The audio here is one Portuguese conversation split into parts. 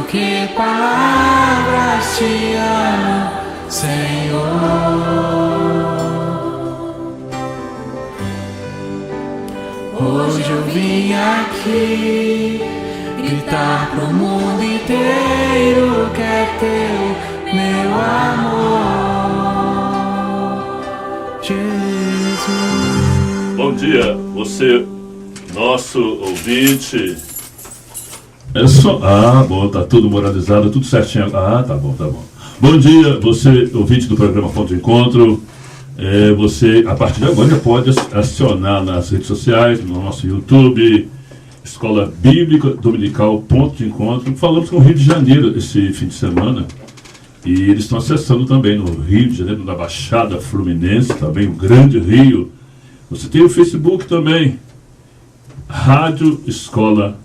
que palavras te amo, Senhor. Hoje eu vim aqui gritar pro mundo inteiro que é teu, meu amor, Jesus. Bom dia, você, nosso ouvinte. É só... Ah, bom, tá tudo moralizado, tudo certinho. Ah, tá bom, tá bom. Bom dia, você, ouvinte do programa Ponto de Encontro. Você, a partir de agora, já pode acionar nas redes sociais, no nosso YouTube, Escola Bíblica Dominical Ponto de Encontro. Falamos com o Rio de Janeiro esse fim de semana. E eles estão acessando também no Rio de Janeiro, na Baixada Fluminense, também o Grande Rio. Você tem o Facebook também, Rádio Escola,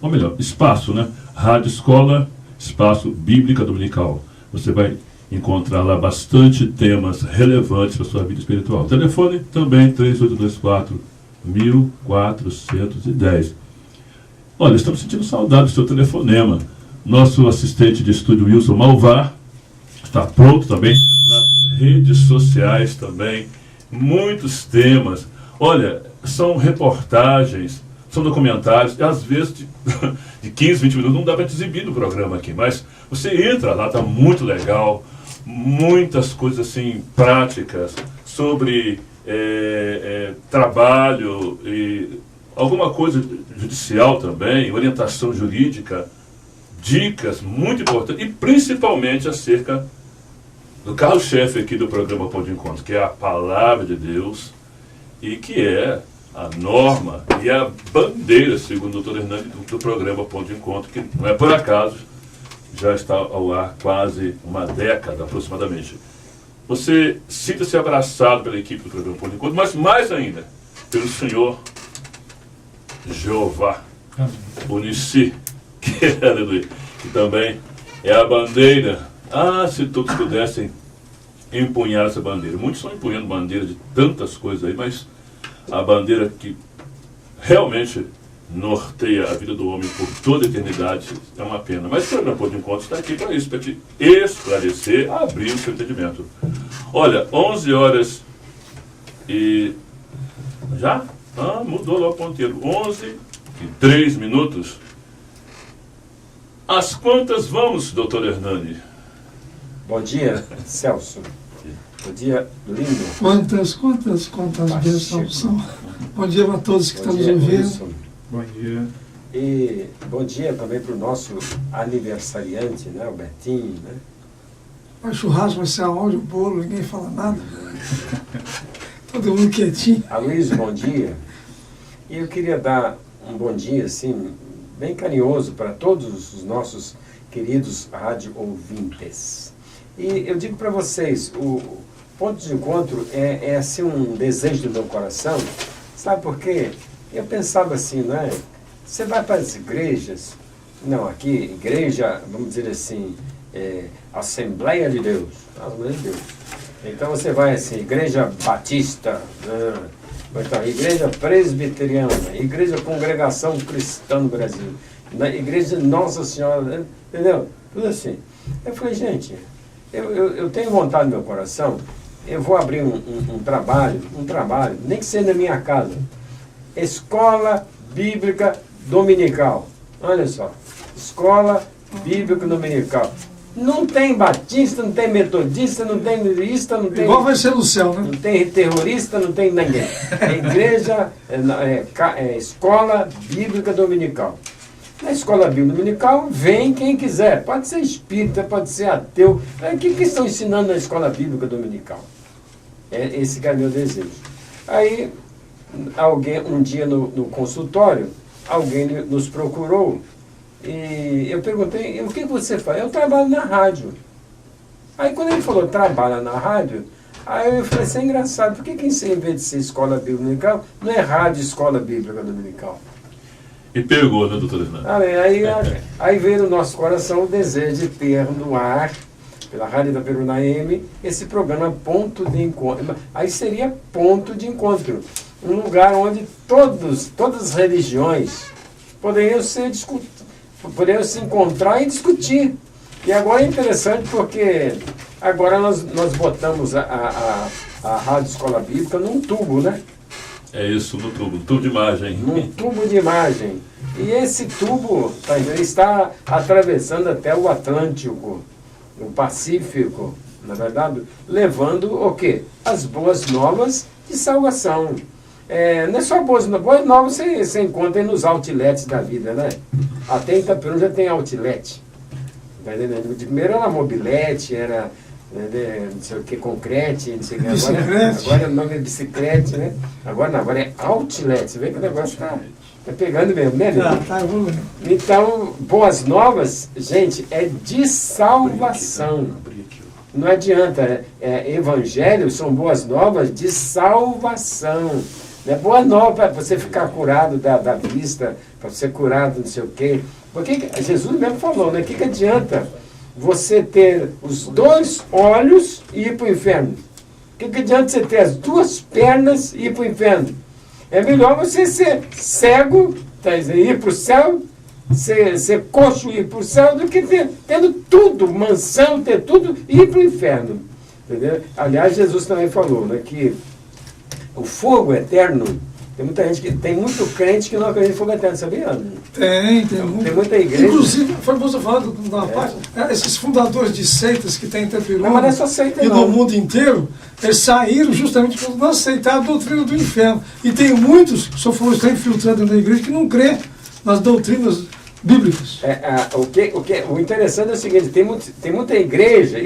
ou melhor, espaço, né? Rádio Escola, espaço Bíblica Dominical. Você vai encontrar lá bastante temas relevantes para a sua vida espiritual. Telefone também, 3824-1410. Olha, estamos sentindo saudade do seu telefonema. Nosso assistente de estúdio, Wilson Malvar, está pronto também nas redes sociais também. Muitos temas. Olha, são reportagens, são documentários, e às vezes de 15, 20 minutos não dá para exibir no programa aqui, mas você entra lá, está muito legal, muitas coisas assim práticas sobre trabalho e alguma coisa judicial também, orientação jurídica, dicas muito importantes, e principalmente acerca do carro-chefe aqui do programa Ponto de Encontro, que é a Palavra de Deus, e que é a norma e a bandeira, segundo o Dr. Hernani, do programa Ponto de Encontro, que não é por acaso, já está ao ar quase uma década aproximadamente. Você sinta-se abraçado pela equipe do programa Ponto de Encontro, mas mais ainda, pelo Senhor Jeová, Unici, aleluia, que também é a bandeira. Se todos pudessem empunhar essa bandeira. Muitos estão empunhando bandeira de tantas coisas aí, mas a bandeira que realmente norteia a vida do homem por toda a eternidade é uma pena. Mas o programa Ponto de Encontro está aqui para isso, para te esclarecer, abrir o seu entendimento. Olha, 11 horas e... Já? Mudou lá o ponteiro. 11h03. Às quantas vamos, doutor Hernani? Bom dia, Celso. Bom dia, lindo. Quantas bênçãos são? Bom dia a todos que estão nos ouvindo. Bom dia. E bom dia também para o nosso aniversariante, né, o Betinho, né? O churrasco vai ser aonde? O bolo, ninguém fala nada. Todo mundo quietinho. Aloysio, bom dia. E eu queria dar um bom dia, assim, bem carinhoso para todos os nossos queridos rádio ouvintes. E eu digo para vocês, o Ponto de Encontro é assim um desejo do meu coração, sabe por quê? Eu pensava assim, não é? Você vai para as igrejas, não, aqui, igreja, vamos dizer assim, Assembleia de Deus, Assembleia de Deus. Então você vai assim, Igreja Batista, então, Igreja Presbiteriana, Igreja Congregação Cristã no Brasil, na Igreja Nossa Senhora, entendeu? Tudo assim. Eu falei, gente, eu tenho vontade no meu coração, eu vou abrir um trabalho, nem que seja na minha casa, Escola Bíblica Dominical. Olha só, Escola Bíblica Dominical. Não tem batista, não tem metodista, não tem lista, não tem... Igual vai ser no céu, né? Não tem terrorista, não tem ninguém. É igreja, Escola Bíblica Dominical. Na Escola Bíblica Dominical, vem quem quiser. Pode ser espírita, pode ser ateu. O que estão ensinando na Escola Bíblica Dominical? Esse que é meu desejo. Aí, um dia no consultório, alguém nos procurou e eu perguntei, o que você faz? Eu trabalho na rádio. Aí quando ele falou, trabalha na rádio, aí eu falei, isso é engraçado, por que em vez de ser Escola Bíblica Dominical, não é Rádio Escola Bíblica Dominical? E pegou, né, doutor Hernani? Aí veio no nosso coração o desejo de ter no ar, pela Rádio da Peruna M, esse programa Ponto de Encontro. Aí seria Ponto de Encontro, um lugar onde todas as religiões poderiam ser podemos se encontrar e discutir. E agora é interessante porque agora nós botamos a Rádio Escola Bíblica num tubo, né? É isso, no tubo de imagem. Num tubo de imagem. E esse tubo ele está atravessando até o Atlântico, o Pacífico, na verdade, levando o quê? As boas novas de salvação. Não é só boas novas, você encontra nos outlets da vida, né? Até em Itaperuna já tem outlet. Tá entendendo? De primeiro era mobilete, era não sei o que, concrete, não sei o que. Agora o nome é bicicleta, né? Agora não, agora é outlet. Você vê que o negócio está pegando mesmo, né? Tá evoluindo. Então, boas novas, gente, é de salvação. Não adianta, evangelho são boas novas de salvação. Não é boa nova para você ficar curado da vista, para você curado não sei o quê. Porque Jesus mesmo falou, né? O que adianta você ter os 2 olhos e ir para o inferno? O que adianta você ter as 2 pernas e ir para o inferno? É melhor você ser cego, ir para o céu, ser coxo e ir para o céu, do que tendo tudo, mansão, ter tudo e ir para o inferno. Entendeu? Aliás, Jesus também falou, né, que o fogo eterno, tem muito crente que não acredita em fogo eterno, sabia? Tem muita igreja. Inclusive, foi bom você falar da parte, esses fundadores de seitas que tem em Itaperuna mas não é só seita, e não. no mundo inteiro, eles saíram justamente por não aceitar a doutrina do inferno. E tem muitos, o senhor falou, está infiltrado na igreja, que não crê nas doutrinas bíblicas. O interessante é o seguinte, tem muita igreja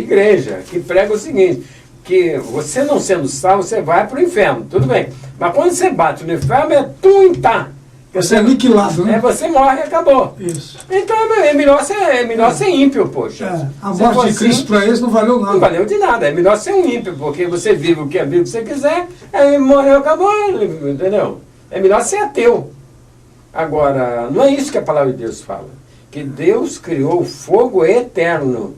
que prega o seguinte, que você não sendo salvo, você vai para o inferno, tudo bem. Mas quando você bate no inferno, é tuntá. Você é aniquilado, né? Você morre e acabou. Isso. Então é melhor ser ímpio, poxa. A morte de Cristo para eles não valeu nada. Não valeu de nada. É melhor ser um ímpio, porque você vive o que a Bíblia você quiser, aí morreu, acabou, entendeu? É melhor ser ateu. Agora, não é isso que a palavra de Deus fala. Que Deus criou o fogo eterno.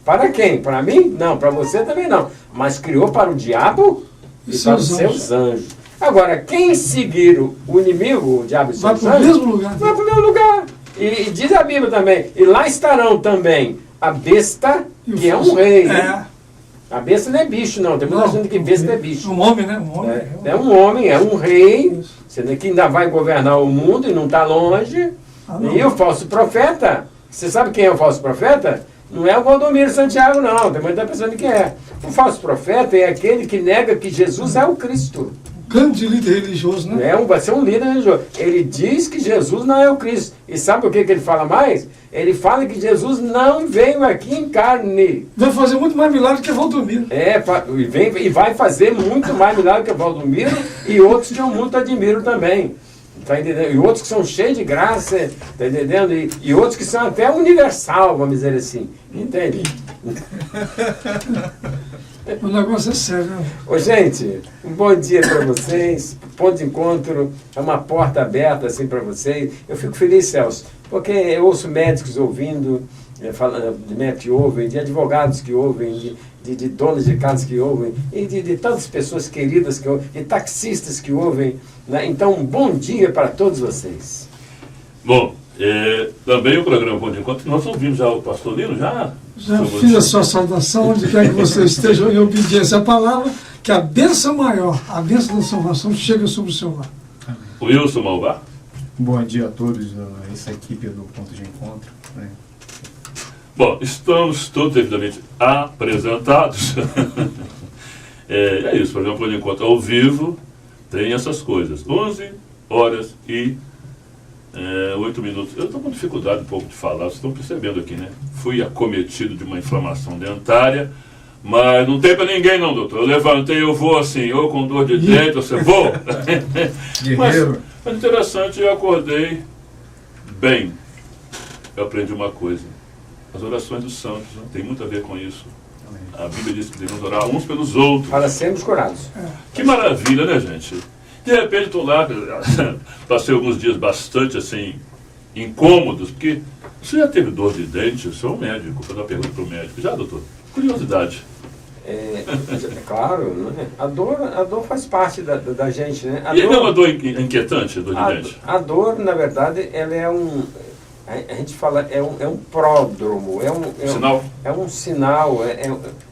Para quem? Para mim? Não. Para você também não. Mas criou para o diabo e para os seus anjos. Agora, quem seguir o inimigo, o diabo e seus anjos, vai para o mesmo lugar. Vai para o mesmo lugar. E diz a Bíblia também, e lá estarão também a besta, que é um rei. Né? A besta não é bicho, não. Tem muita gente que besta é bicho. Um homem, né? Um homem. É um homem, é um rei, que ainda vai governar o mundo e não está longe. E o falso profeta, você sabe quem é o falso profeta? Não é o Valdomiro Santiago, não. Tem muita pensando que é. O falso profeta é aquele que nega que Jesus é o Cristo. Grande líder religioso, né? Vai ser um líder religioso. Ele diz que Jesus não é o Cristo. E sabe o que ele fala mais? Ele fala que Jesus não veio aqui em carne. Vai fazer muito mais milagre que Valdomiro. E vai fazer muito mais milagre que Valdomiro e outros que eu muito admiro também. Tá entendendo? E outros que são cheios de graça, tá entendendo? E outros que são até universal, vamos dizer assim. Entende? O negócio é sério, né? Ô, gente, um bom dia para vocês. Ponto de encontro é uma porta aberta assim para vocês. Eu fico feliz, Celso, porque eu ouço médicos ouvindo, de médicos que ouvem, de advogados que ouvem, de donos de casas que ouvem, e de tantas pessoas queridas que ouvem, de taxistas que ouvem. Né? Então, um bom dia para todos vocês. Bom, também o programa Ponto de Encontro, nós ouvimos já o pastor Lino, já fiz a sua saudação, onde quer que você esteja em obediência à palavra, que a bênção maior, a bênção da salvação chega sobre o seu lar. O Wilson Malvar. Bom dia a todos, essa equipe do Ponto de Encontro. Né? Bom, estamos todos devidamente apresentados. É isso, o programa Ponto de Encontro ao vivo tem essas coisas. 11 horas e 8 minutos. Eu estou com dificuldade um pouco de falar, vocês estão percebendo aqui, né? Fui acometido de uma inflamação dentária, mas não tem para ninguém não, doutor. Eu levantei, eu vou assim, ou com dor de dente, você vou. Mas interessante, eu acordei bem. Eu aprendi uma coisa. As orações dos santos, né? Tem muito a ver com isso. A Bíblia diz que devemos orar uns pelos outros. Para sermos curados. Que maravilha, né, gente? De repente estou lá, passei alguns dias bastante assim, incômodos, porque você já teve dor de dente? Eu sou um médico, vou fazer uma pergunta para o médico. Já, doutor? Curiosidade. Claro, né? A dor faz parte da gente, né? Não é uma dor inquietante, a dor de dente? A dor, na verdade, ela é a gente fala, é um pródromo, Sinal? é um sinal,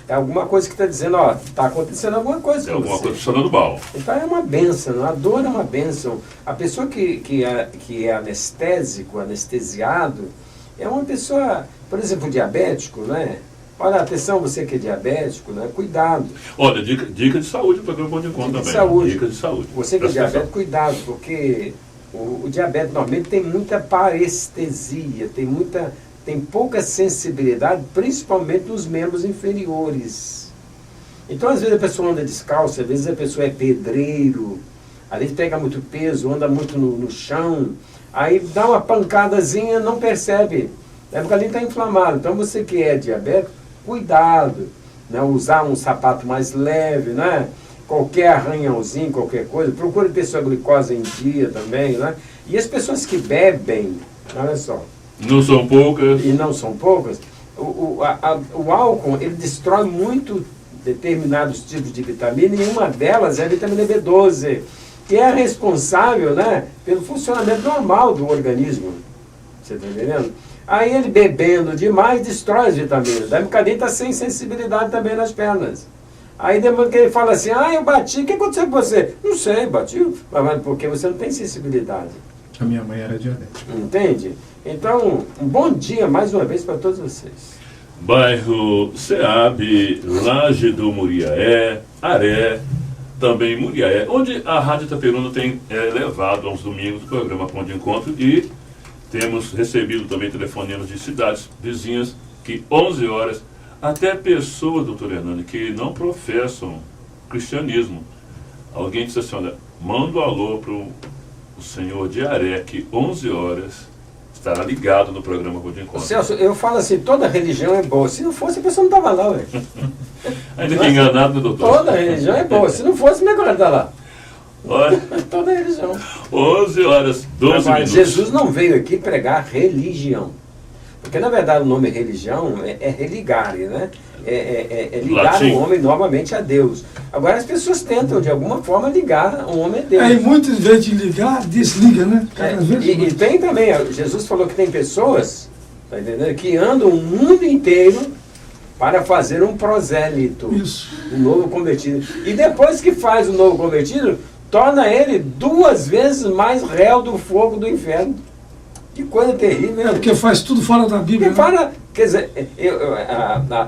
é alguma coisa que está dizendo, ó, está acontecendo alguma coisa É com alguma você. coisa funcionando mal. Então é uma bênção, a dor é uma bênção. A pessoa que é anestésico, anestesiado, é uma pessoa, por exemplo, diabético, né? Olha, atenção, você que é diabético, né? Cuidado. Olha, dica de saúde, o programa Bom de Encontro Dica de também. saúde. Dica de saúde. Você que é Presta atenção. diabético, cuidado, porque o diabetes normalmente tem muita parestesia, tem pouca sensibilidade, principalmente nos membros inferiores. Então, às vezes a pessoa anda descalça, às vezes a pessoa é pedreiro, às vezes pega muito peso, anda muito no chão, aí dá uma pancadazinha, não percebe, é porque ali está inflamado. Então, você que é diabético, cuidado, né? Usar um sapato mais leve, né? Qualquer arranhãozinho, qualquer coisa, procure ter sua glicose em dia também, né? E as pessoas que bebem, olha só, Não são poucas. e não são poucas, o álcool, ele destrói muito determinados tipos de vitamina, e uma delas é a vitamina B12, que é responsável, né, pelo funcionamento normal do organismo. Você está entendendo? Aí ele bebendo demais destrói as vitaminas. Daí o bocadinho está sem sensibilidade também nas pernas. Aí depois que ele fala assim, eu bati, o que aconteceu com você? Não sei, bati, mas porque você não tem sensibilidade. A minha mãe era diabética. Entende? Então, um bom dia mais uma vez para todos vocês. Bairro Seab, Laje do Muriaé, Aré, também Muriaé, onde a Rádio Itaperuna tem levado aos domingos o programa Ponto de Encontro, e temos recebido também telefonemas de cidades vizinhas que 11 horas, até pessoas, doutor Hernani, que não professam cristianismo. Alguém disse assim, olha, manda um alô para o senhor de Aré, que 11 horas estará ligado no programa Ponto de Encontro. Celso, eu falo assim, toda religião é boa. Se não fosse, a pessoa não estava lá, ué. Ainda que enganado, né, doutor? Toda religião é boa. Se não fosse, como é que ela está lá? Olha, Toda religião. 11 horas, 12 Agora, minutos. Jesus não veio aqui pregar religião. Porque, na verdade, o nome religião é religare, né? É ligar Latim. o homem novamente a Deus. Agora, as pessoas tentam, de alguma forma, ligar o homem a Deus. Aí muitas vezes de ligar, desliga, né? Cada vez E mais. tem também, Jesus falou que tem pessoas, tá entendendo, que andam o mundo inteiro para fazer um prosélito, Isso. um novo convertido. E depois que faz o novo convertido, torna ele 2 vezes mais réu do fogo do inferno. Que coisa terrível, né? Porque faz tudo fora da Bíblia. Porque Né? fala, quer dizer,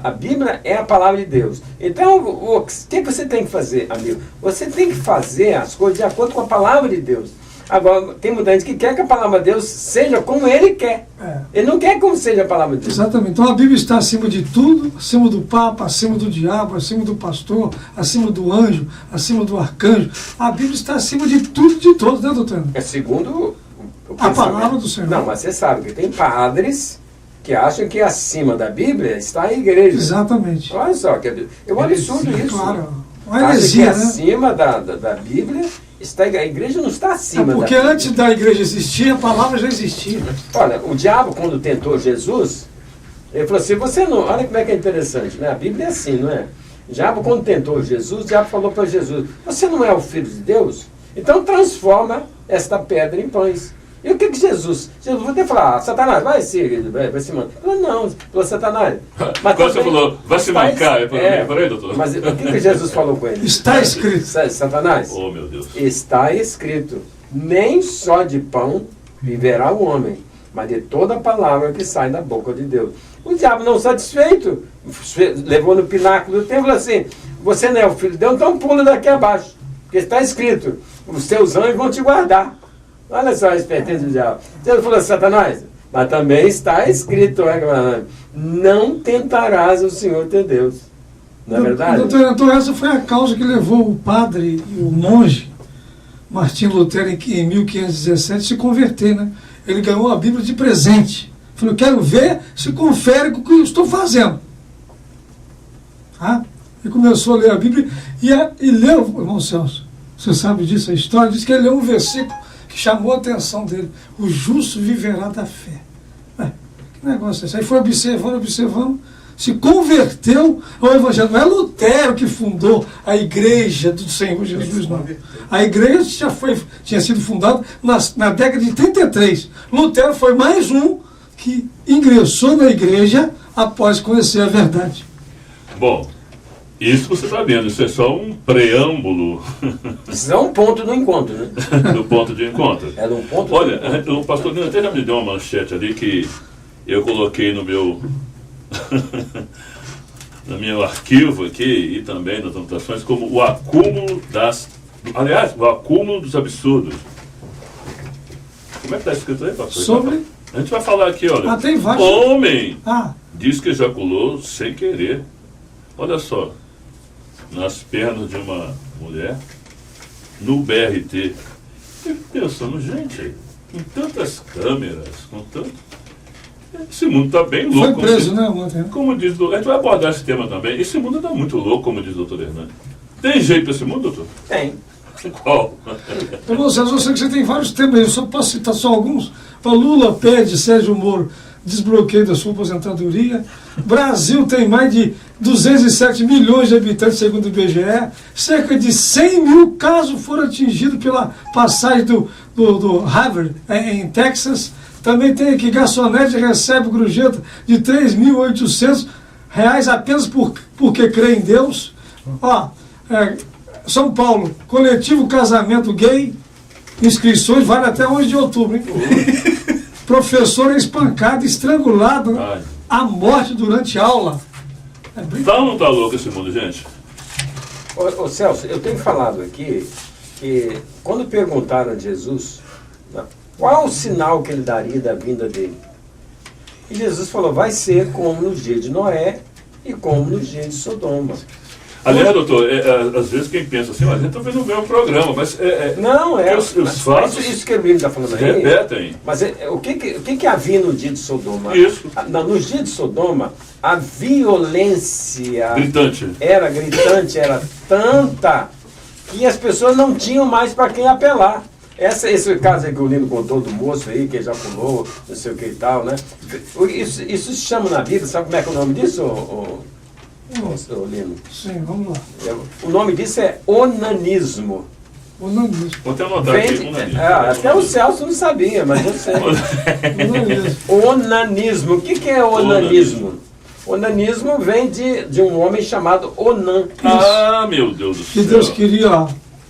a Bíblia é a palavra de Deus. Então, o que você tem que fazer, amigo? Você tem que fazer as coisas de acordo com a palavra de Deus. Agora, tem muita gente que quer que a palavra de Deus seja como ele quer. É. Ele não quer como seja a palavra de Deus. Exatamente. Então a Bíblia está acima de tudo, acima do Papa, acima do diabo, acima do pastor, acima do anjo, acima do arcanjo. A Bíblia está acima de tudo e de todos, né, doutor? É segundo o A pensamento. palavra do Senhor. Não, mas você sabe que tem padres que acham que acima da Bíblia está a igreja. Exatamente. Olha só, é um absurdo isso. Claro. Uma Acha que heresia, né? acima da Bíblia está a igreja não está acima Porque da Bíblia. antes da igreja existir, a palavra já existia. Olha, o diabo, quando tentou Jesus, ele falou assim, você não... Olha como é que é interessante, né? A Bíblia é assim, não é? O diabo, quando tentou Jesus, o diabo falou para Jesus, você não é o Filho de Deus? Então transforma esta pedra em pães. E o que Jesus vai até falar, Satanás, vai se mancar. Falou, não, falou, Satanás. Quando você falou, vai se mancar, é por aí, doutor? Mas o que Jesus falou com ele? Está escrito. Satanás, Oh, meu Deus. está escrito, nem só de pão viverá o homem, mas de toda a palavra que sai da boca de Deus. O diabo, não satisfeito, levou no pináculo do templo e falou assim, você não é o filho de Deus, então pula daqui abaixo, porque está escrito, os seus anjos vão te guardar. Olha só a esperteza do diabo. Deus falou, Satanás, mas também está escrito, não tentarás o Senhor teu Deus. Não é verdade? Doutor, então essa foi a causa que levou o padre e o monge Martinho Lutero em 1517 se converter, né? Ele ganhou a Bíblia de presente. Falou, quero ver se confere com o que eu estou fazendo. Ah? Ele começou a ler a Bíblia e leu, irmão Celso, você sabe disso, a história, diz que ele leu um versículo que chamou a atenção dele. O justo viverá da fé. Que negócio é esse? Aí foi observando, se converteu ao Evangelho. Não é Lutero que fundou a igreja do Senhor Jesus, não. A igreja tinha sido fundada na década de 33. Lutero foi mais um que ingressou na igreja após conhecer a verdade. Bom, isso você está vendo, isso é só um preâmbulo Isso é um ponto do encontro, né? do ponto de encontro. É um ponto Olha, do encontro. o pastor Nino até já me deu uma manchete ali que eu coloquei no meu no meu arquivo aqui e também nas anotações como o acúmulo o acúmulo dos absurdos. Como é que está escrito aí, pastor? Sobre... A gente vai falar aqui, olha. tem vários... Homem Ah, diz que ejaculou sem querer. Olha só, nas pernas de uma mulher, no BRT. Eu pensando, gente, com tantas câmeras, com tanto... Esse mundo está bem louco. foi preso, né, ontem? Como diz o... A gente vai abordar esse tema também. Esse mundo está muito louco, como diz o doutor Hernani. Tem jeito esse mundo, doutor? Tem. Qual? Irmão César, eu sei que você tem vários temas aí, eu só posso citar só alguns. O Lula pede Sérgio Moro desbloqueio da sua aposentadoria. Brasil tem mais de 207 milhões de habitantes, segundo o IBGE. Cerca de 100 mil casos foram atingidos pela passagem do Harvard em Texas. Também tem aqui, garçonete recebe gorjeta de R$ 3.800 apenas porque crê em Deus. Ó, São Paulo, coletivo casamento gay, inscrições vale até 11 de outubro, hein? Professor espancado, estrangulado, à morte durante aula. Tá ou não tá louco esse mundo, gente? Ô Celso, eu tenho falado aqui que quando perguntaram a Jesus, né, qual o sinal que ele daria da vinda dele? E Jesus falou, vai ser como nos dias de Noé e como nos dias de Sodoma. Aliás, doutor, às vezes quem pensa assim, mas a gente está vendo o mesmo programa, mas não, os fatos isso que ele está falando aí. Repetem. Mas o que havia no dia de Sodoma? Isso. Nos dias de Sodoma, a violência Gritante. era gritante, era tanta que as pessoas não tinham mais para quem apelar. Esse caso aí que o Lino contou do moço aí, que já pulou, não sei o que e tal, né? Isso se chama na Bíblia, sabe como é que é o nome disso, Lino? Sim, vamos lá. O nome disso é onanismo. Onanismo. Vou até anotar aqui. Até o Celso não sabia, mas eu sei. Onanismo. O que é onanismo? Onanismo vem de um homem chamado Onan. Ah, meu Deus do céu. Que Deus queria...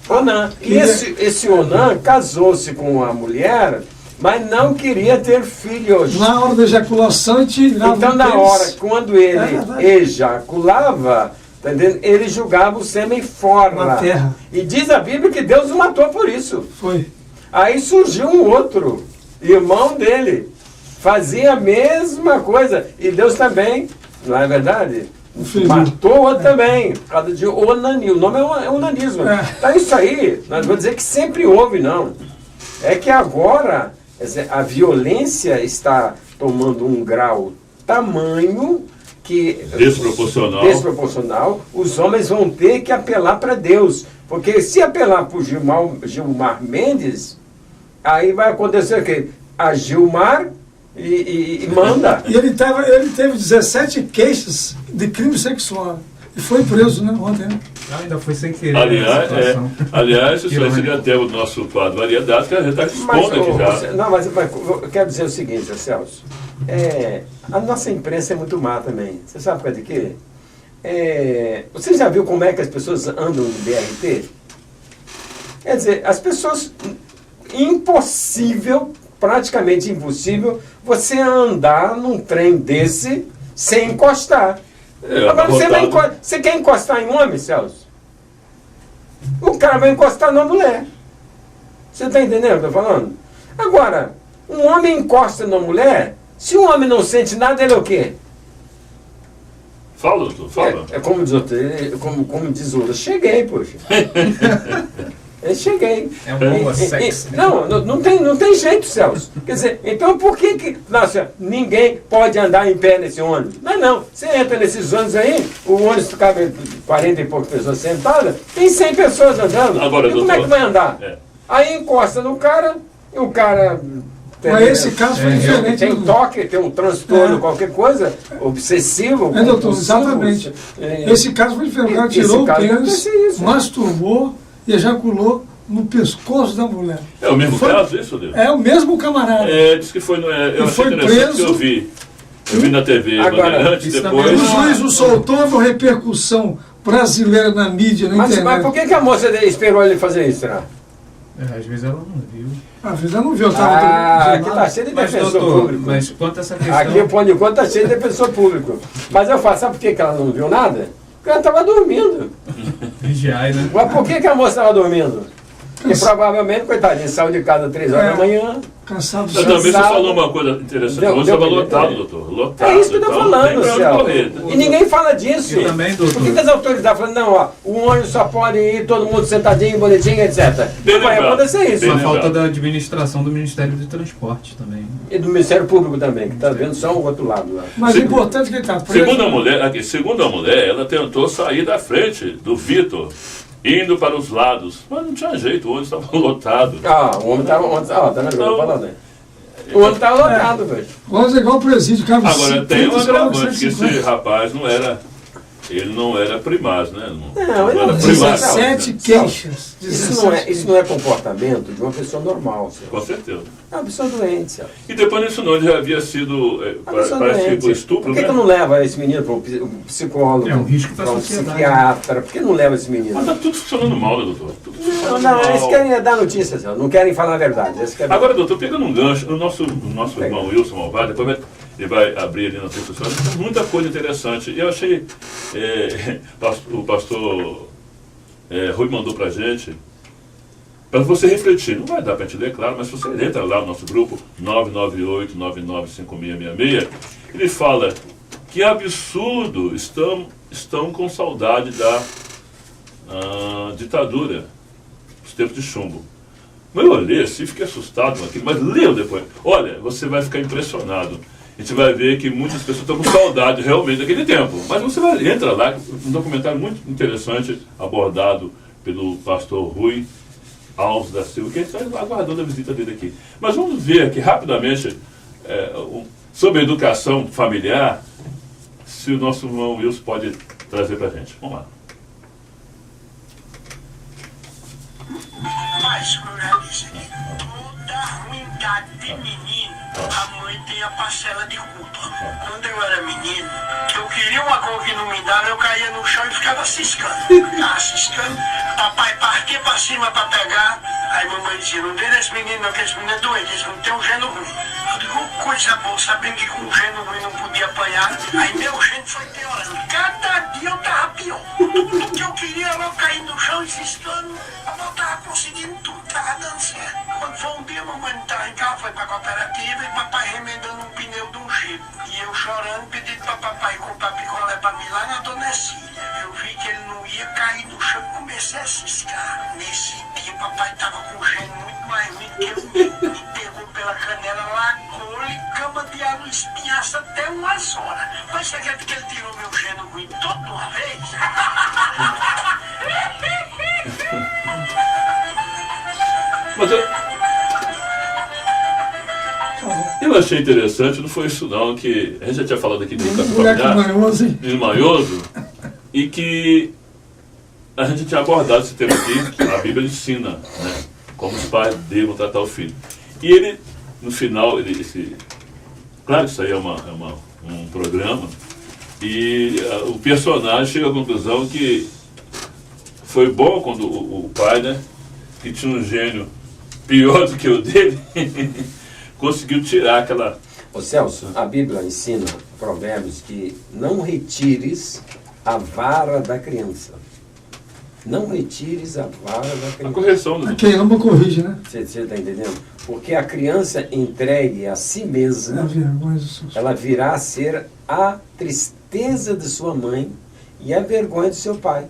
Onan. E esse Onan casou-se com uma mulher, mas não queria ter filhos. Na hora da ejaculação, ele tirava então, na hora, quando ele ejaculava, tá entendendo? Ele jogava o sêmen fora. Na terra. E diz a Bíblia que Deus o matou por isso. Foi. Aí surgiu um outro, irmão dele, fazia a mesma coisa. E Deus também, não é verdade? Matou o outro também, por causa de onanismo. O nome é onanismo. Então isso aí, nós vamos dizer que sempre houve, não. É que agora a violência está tomando um grau tamanho que... Desproporcional. Os homens vão ter que apelar para Deus. Porque se apelar para o Gilmar Mendes, aí vai acontecer o quê? A Gilmar e manda. E ele teve 17 queixas de crime sexual. E foi preso, né, ontem. Né? Ainda foi sem querer. Aliás, isso aí seria até o nosso quadro variedade, que a gente está expondo aqui já. Não, mas eu quero dizer o seguinte, Celso. A nossa imprensa é muito má também. Você sabe por causa de quê? Você já viu como é que as pessoas andam no BRT? Quer dizer, as pessoas... Impossível, praticamente impossível, você andar num trem desse sem encostar. Agora, você quer encostar em um homem, Celso? O cara vai encostar na mulher. Você está entendendo o que eu estou falando? Agora, um homem encosta na mulher, se um homem não sente nada, ele é o quê? Fala, doutor, fala. Como diz o outro, cheguei, poxa. Eu cheguei. É um homossexo. Não tem jeito, Celso. Quer dizer, então por que nossa, ninguém pode andar em pé nesse ônibus? Não. Você entra nesses ônibus aí, o ônibus cabe 40 e poucas pessoas sentadas, tem 100 pessoas andando. Agora, e como é que vai andar? Aí encosta no cara, e o cara... Mas esse caso foi diferente. Tem um toque, tem um transtorno, qualquer coisa, obsessivo. Doutor, exatamente. Esse caso foi diferente. O cara tirou o pênis, masturbou, ejaculou no pescoço da mulher. É o mesmo Foi- caso, isso, Deus? É o mesmo camarada. Diz que foi. Eu achei foi interessante que preso. eu vi. Eu vi na TV, Agora, Bandeirantes, isso depois. também O juiz o soltou, houve repercussão brasileira na mídia, na Mas internet. por que a moça esperou ele fazer isso, será? Às vezes ela não viu. A vida não viu, eu tava Aqui está cheio de Mas, defensor doutor, público. mas quanto a essa questão... Aqui o Pão de Conta está cheio de defensor público. Mas eu falo, sabe por que ela não viu nada? Porque ela estava dormindo. Vigiai, né? Mas por que a moça estava dormindo? Porque provavelmente, coitadinha, saiu de casa às 3 horas da manhã. cansado de Eu também você Cansado. falou uma coisa interessante. Deu- Você deu estava pra lotado, entender. doutor. Lotado. É isso que eu estou então, falando, tem pra onde Celso. correr. E ninguém fala disso. Eu também, doutor. Por que as autoridades falam, não, ó, o ônibus só pode ir todo mundo sentadinho, bonitinho, etc. Bem Não vai lembrado. acontecer isso. Bem Uma lembrado. falta da administração do Ministério do Transporte também. E do Ministério Público também, que está vendo só o outro lado lá. Mas o Segundo- importante é que ele está preso. Segundo a mulher, ela tentou sair da frente do Vitor, indo para os lados. Mas não tinha jeito, o ônibus estava lotado. Ah, o homem estava. Tá vendo? Eu tô falando aí. O homem estava lotado, velho. Vamos igual o presídio, cabe Agora, tem um 50, agravante, que esse 150. rapaz não era... Ele não era primaz, né? Não, ele era não- primaz. 17 né? queixas. Isso não é comportamento de uma pessoa normal, senhor. Com certeza. É uma pessoa doente, senhor. E depois disso não, ele já havia sido, Uma pessoa parece que doente. por estupro, Por que, né? que não leva esse menino para um psicólogo? É um risco pra pra um sociedade. psiquiatra? Por que não leva esse menino? Mas tá tudo funcionando mal, né, doutor? Tudo Não, funcionando não, mal. eles querem dar notícias, senhor. Não querem falar a verdade. Esse que é Agora, doutor, pegando um gancho, o nosso irmão Wilson Malvado, depois ele vai abrir ali na rede social, tem muita coisa interessante. E eu achei, o pastor Rui mandou pra gente, para você refletir. Não vai dar para te ler, claro, mas se você entra lá no nosso grupo, 998-995666, ele fala que absurdo, estão com saudade da ditadura, os tempos de chumbo. Mas eu olhei assim, fiquei assustado com aquilo, mas leu depois. Olha, você vai ficar impressionado. A gente vai ver que muitas pessoas estão com saudade realmente daquele tempo. Mas você entra lá, um documentário muito interessante, abordado pelo pastor Rui Alves da Silva, que a gente está aguardando a visita dele aqui. Mas vamos ver aqui rapidamente sobre a educação familiar, se o nosso irmão Wilson pode trazer para a gente. Vamos lá. Mas, como eu já disse aqui, toda ruindade de menino, a mãe tem a parcela de culpa. Quando eu era menino, eu queria uma coisa que não me dava, eu caía no chão e ficava ciscando. Ficava ciscando, papai partia pra cima pra pegar, aí mamãe dizia, não vê esse menino não, que esse menino é doente, esse menino tem um geno ruim. Eu digo, coisa boa, sabendo que com geno ruim não podia apanhar, aí meu geno foi piorando. Cada dia eu tava pior. Tudo que eu queria era eu cair no chão e ciscando, eu não tava conseguindo tudo, tava dando certo. Quando foi um dia, mamãe não tava em casa, foi pra cooperativa e papai remendando um pneu de um Jeep. E eu chorando, pedindo pra papai comprar picolé pra mim lá na Dona Cília. Eu vi que ele não ia cair no chão e comecei a ciscar. Nesse dia, papai tava com um gênio muito mais ruim que o meu. Me pegou pela canela, lacou-lhe, cama de água, espinhaça até umas horas. Mas você quer que ele tirou meu gênio ruim toda uma vez? Mas eu achei interessante, não foi isso não, que a gente já tinha falado aqui de educação Moleque familiar, manhoso, hein? desmanhoso, e que a gente tinha abordado esse tema aqui, que a Bíblia ensina, né, como os pais devem tratar o filho. E ele, no final, claro que isso aí é um programa, e o personagem chega à conclusão que foi bom quando o pai, né, que tinha um gênio pior do que o dele, conseguiu tirar aquela... Ô Celso, a Bíblia ensina, Provérbios, que não retires a vara da criança. Não retires a vara da A criança. correção do... Quem ama corrige, né? Você está entendendo? Porque a criança entregue a si É a mesma, vergonha do seu. ela virá a ser a tristeza de sua mãe e a vergonha do seu pai.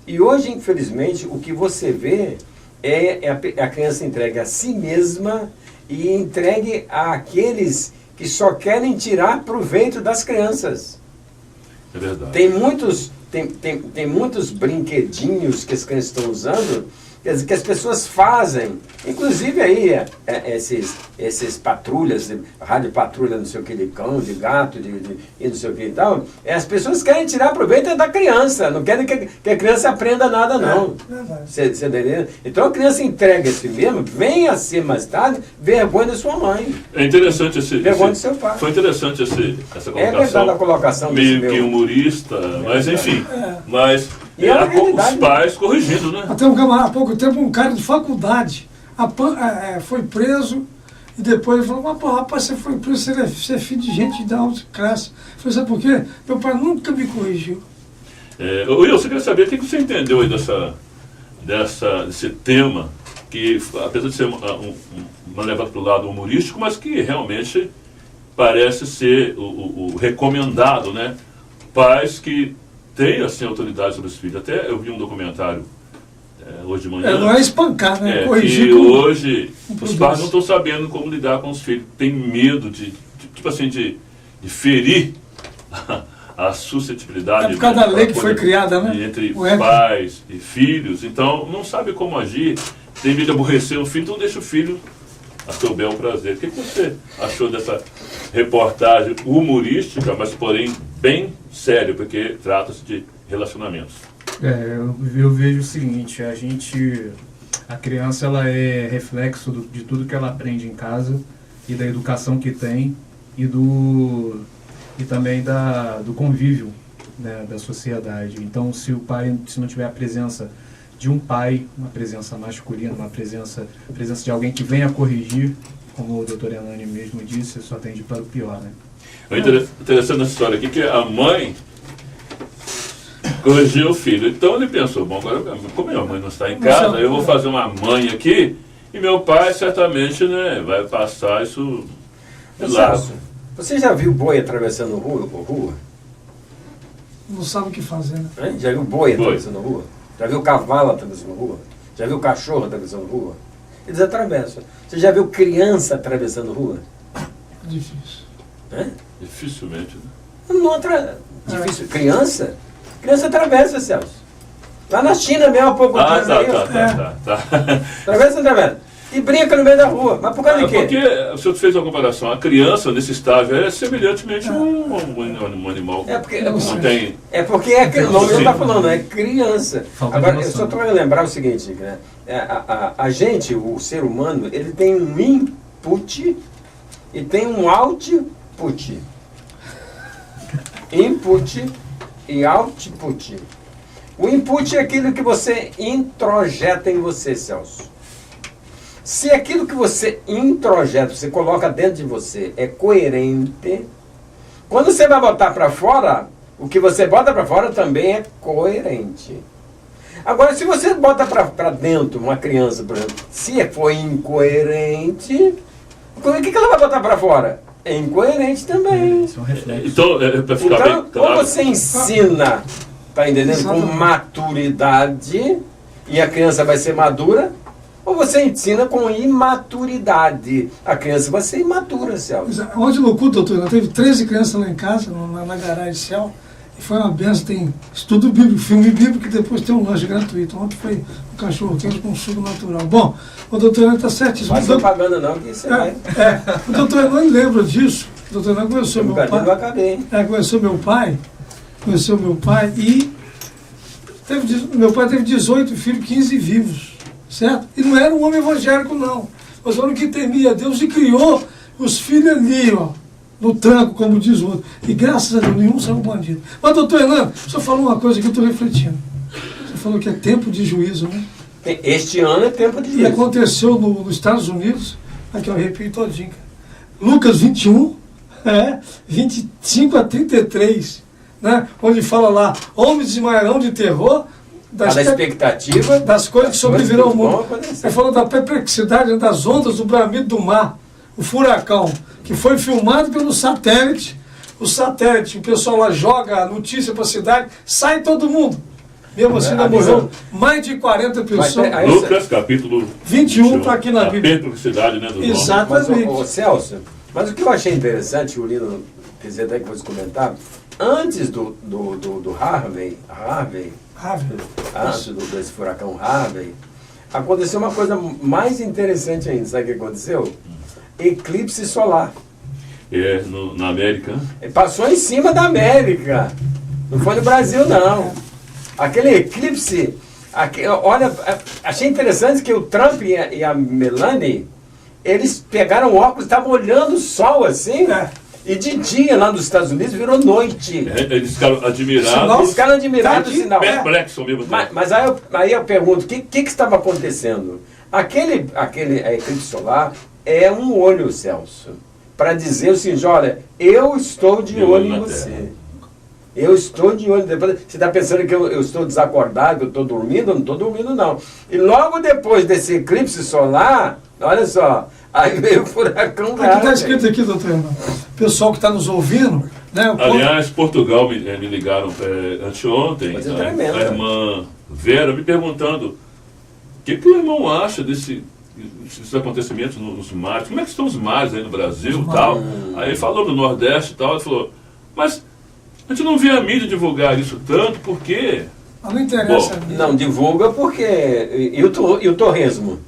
E hoje, infelizmente, o que você vê é a criança entregue a si mesma e entregue àqueles que só querem tirar proveito das crianças. É verdade. Tem muitos brinquedinhos que as crianças estão usando quer dizer, que as pessoas fazem, inclusive aí esses patrulhas, rádio patrulha, não sei o que, de cão, de gato, e não sei o que e tal, as pessoas querem tirar proveito da criança, não querem que a criança aprenda nada não. Você entendeu? Então a criança entrega a si mesmo, venha a ser mais tarde vergonha da sua mãe. É interessante vergonha do seu pai. Foi interessante essa colocação. É verdade a colocação meio que humorista, mas enfim. Mas os pais corrigindo, né? Até há pouco tempo um cara de faculdade foi preso e depois ele falou, mas pô, rapaz, você foi preso, você é filho de gente de alta classe. Eu falei, sabe por quê? Meu pai nunca me corrigiu. Wilson, você queria saber o que você entendeu aí desse tema, que apesar de ser uma levada para o lado humorístico, mas que realmente parece ser o recomendado, né? Pais que têm assim, autoridade sobre os filhos. Até eu vi um documentário hoje de manhã. Não é espancar, né? Corrigir. Que hoje os pais não estão sabendo como lidar com os filhos. Tem medo de ferir a suscetibilidade. É por causa da lei que foi criada, né? Entre pais e filhos. Então, não sabe como agir. Tem medo de aborrecer o filho, então deixa o filho a seu bel prazer. O que você achou dessa reportagem humorística, mas porém bem sério, porque trata-se de relacionamentos? Eu vejo o seguinte, a criança ela é reflexo de tudo que ela aprende em casa e da educação que tem e também do convívio, né, da sociedade. Então, se não tiver a presença de um pai, uma presença masculina, uma presença de alguém que venha corrigir, como o doutor Hernani mesmo disse, só tende para o pior, né? É interessante essa história aqui, que a mãe corrigiu o filho. Então ele pensou, bom, agora como minha mãe não está em casa, eu vou fazer uma mãe aqui, e meu pai certamente, né, vai passar isso lá. Você já viu boi atravessando rua? Não sabe o que fazer, né? Já viu boi atravessando rua? Já viu cavalo atravessando rua? Já viu cachorro atravessando rua? Eles atravessam. Você já viu criança atravessando rua? Difícil. Dificilmente, né? Difícil. Criança? Criança atravessa, Celso. Lá na China mesmo, há pouco tempo. Tá. Atravessa. E brinca no meio da rua. Mas por causa de quê? Porque o senhor fez uma comparação. A criança, nesse estágio, é semelhantemente um animal. Não tem... porque o nome está falando, é criança. Agora, eu só estou a lembrar o seguinte, né? A gente, o ser humano, ele tem um input e tem um output. Input e output. O input é aquilo que você introjeta em você, Celso. Se aquilo que você introjeta, você coloca dentro de você, é coerente, quando você vai botar para fora, o que você bota para fora também é coerente. Agora, se você bota para dentro uma criança, por exemplo, se for incoerente, o que ela vai botar para fora? É incoerente também. Isso é um reflexo. Então, para ficar bem claro, ou você ensina, tá entendendo, com maturidade, e a criança vai ser madura, ou você ensina com imaturidade. A criança vai ser imatura, Celso. Ontem no culto, doutor, teve 13 crianças lá em casa, na garagem Céu, e foi uma benção, tem estudo bíblico, filme bíblico, e depois tem um lanche gratuito. Ontem foi um cachorro quente com suco natural. Bom, o doutor Hernani está certíssimo. Não faz propaganda não, que você vai. O doutor Hernani lembra disso. O doutor Hernani conheceu meu pai. Conheceu meu pai e meu pai teve 18 filhos, 15 vivos. Certo? E não era um homem evangélico, não. Mas era um que temia Deus e criou os filhos ali, ó, no tranco, como diz o outro. E graças a Deus, nenhum saiu bandido. Mas, doutor Hernani, o senhor falou uma coisa que eu estou refletindo. Você falou que é tempo de juízo, né? Este ano é tempo de juízo. E aconteceu nos Estados Unidos, aqui eu arrepio todinho. Lucas 21, 25 a 33, né? Onde fala lá, homens desmaiarão de terror, da expectativa das coisas que sobrevirão ao mundo. Ele falou da perplexidade das ondas do bramido do mar, o furacão, que foi filmado pelo satélite. O satélite, o pessoal lá joga a notícia para a cidade, sai todo mundo. Mesmo assim, ainda morreu mais de 40 pessoas. Lucas, capítulo 21, está aqui na Bíblia. A perplexidade, né, do Exatamente. Mas, Celso, mas o que eu achei interessante, o Lino, quer dizer, até que fosse comentar, antes do Harvey, antes desse furacão Harvey, aconteceu uma coisa mais interessante ainda. Sabe o que aconteceu? Eclipse solar. Na América. Passou em cima da América. Não foi no Brasil, não. Aquele eclipse... olha, achei interessante que o Trump e a Melanie, eles pegaram óculos, estavam olhando o sol assim, e de dia lá nos Estados Unidos virou noite. Eles ficaram admirados. Eles ficaram admirados do sinal. Perplexos ao mesmo tempo. Mas aí eu pergunto, o que estava acontecendo? Aquele eclipse solar é um olho, Celso, para dizer o seguinte: olha, eu estou de olho em você. Eu estou de olho. Depois, você está pensando que eu estou desacordado, que eu estou dormindo? Eu não estou dormindo, não. E logo depois desse eclipse solar, olha só, aí veio o furacão. Aqui está escrito aqui, doutor Hernando. Pessoal que está nos ouvindo, né? Aliás, Portugal me ligaram anteontem, Mas é tremendo, a irmã Vera me perguntando o que o irmão acha desses acontecimentos nos mares, como é que estão os mares aí no Brasil e tal. Aí falou do Nordeste e tal, ele falou, mas a gente não vê a mídia divulgar isso tanto, por quê? Mas não interessa. Bom, Não divulga porque... E o torresmo?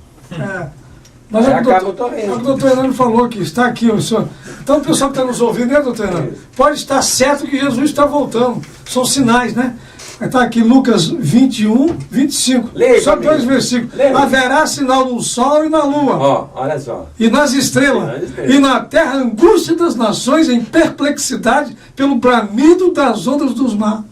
Mas Aí é acaba o o torresmo. doutor Hernando falou que está aqui o senhor. Então o pessoal que está nos ouvindo, né, doutor Hernando? Pode estar certo que Jesus está voltando. São sinais, né? Está aqui Lucas 21, 25. Leia Só comigo. 2 versículos. Leia. Haverá sinal no sol e na lua. Ó, olha só. E nas estrelas, E nas estrelas. e na terra, angústia das nações em perplexidade pelo bramido das ondas dos mares.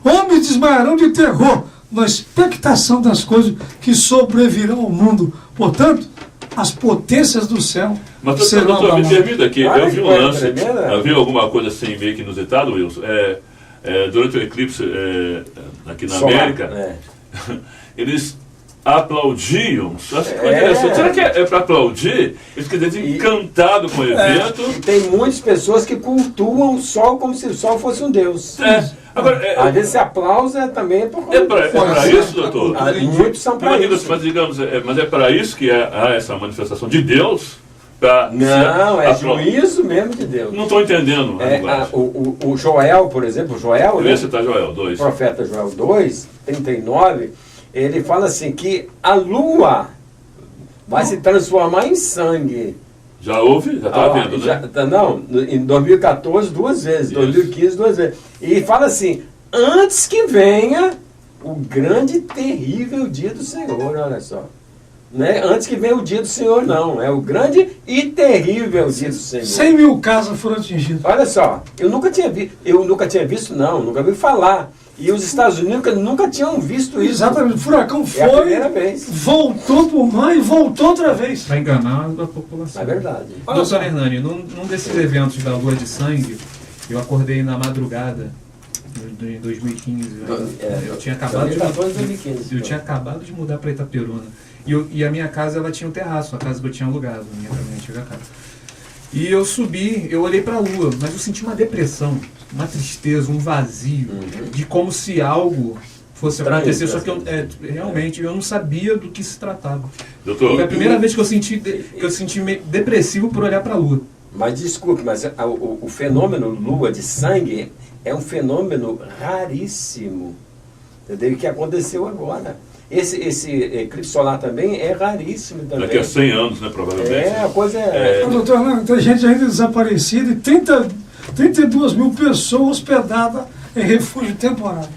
Homens desmaiarão de terror na expectação das coisas que sobrevirão ao mundo. Portanto, as potências do céu Mas, serão doutor, me abaladas. permita aqui, Olha eu vi que um coisa lance, tremenda. eu vi alguma coisa assim meio que inusitado, Wilson, durante o eclipse aqui na Solar. América, eles aplaudiam, acho que foi É. interessante, será que é para aplaudir? Eles querem dizer, encantado com o evento. E tem muitas pessoas que cultuam o sol como se o sol fosse um deus. Agora, Às vezes esse aplauso também é por é para conta isso, doutor? Muitos são para Imagina, isso. mas digamos, mas é para isso que há essa manifestação de Deus? Não, é juízo mesmo de Deus. Não estou entendendo a linguagem. O Joel, por exemplo, Eu né? ia citar Joel 2. O profeta Joel 2, 39, ele fala assim que a lua vai se transformar em sangue. Já houve? Já está vendo, né? Não, em 2014 2 vezes, Isso. 2015 2 vezes. E fala assim, antes que venha o grande e terrível dia do Senhor, olha só. Né? Antes que venha o dia do Senhor, não. É o grande e terrível dia do Senhor. 100 mil casas foram atingidas. Olha só, eu nunca tinha visto, não, nunca vi falar. E os Estados Unidos nunca tinham visto isso. Exatamente. O furacão É a foi, primeira vez. voltou por mar e voltou outra vez. Para enganar a população. É verdade. Doutor Hernani, num desses eventos da Lua de Sangue, eu acordei na madrugada em 2015. Eu tinha acabado de 2014, 2015. Eu tinha acabado de mudar para Itaperuna. E a minha casa, ela tinha um terraço, a casa que eu tinha alugado, a minha antiga casa. E eu subi, eu olhei para a lua, mas eu senti uma depressão, uma tristeza, um vazio, de como se algo fosse Estranho, acontecer, só que realmente eu não sabia do que se tratava. Doutor, Foi a primeira vez que eu senti meio depressivo por olhar para a lua. Mas desculpe, mas o fenômeno lua de sangue é um fenômeno raríssimo. Entendeu? Que aconteceu agora. Esse eclipse solar também é raríssimo também. daqui a 100 anos, né, provavelmente. A coisa Mas, doutor Hernando, tem gente ainda desaparecida e 32 mil pessoas hospedadas em refúgio temporário.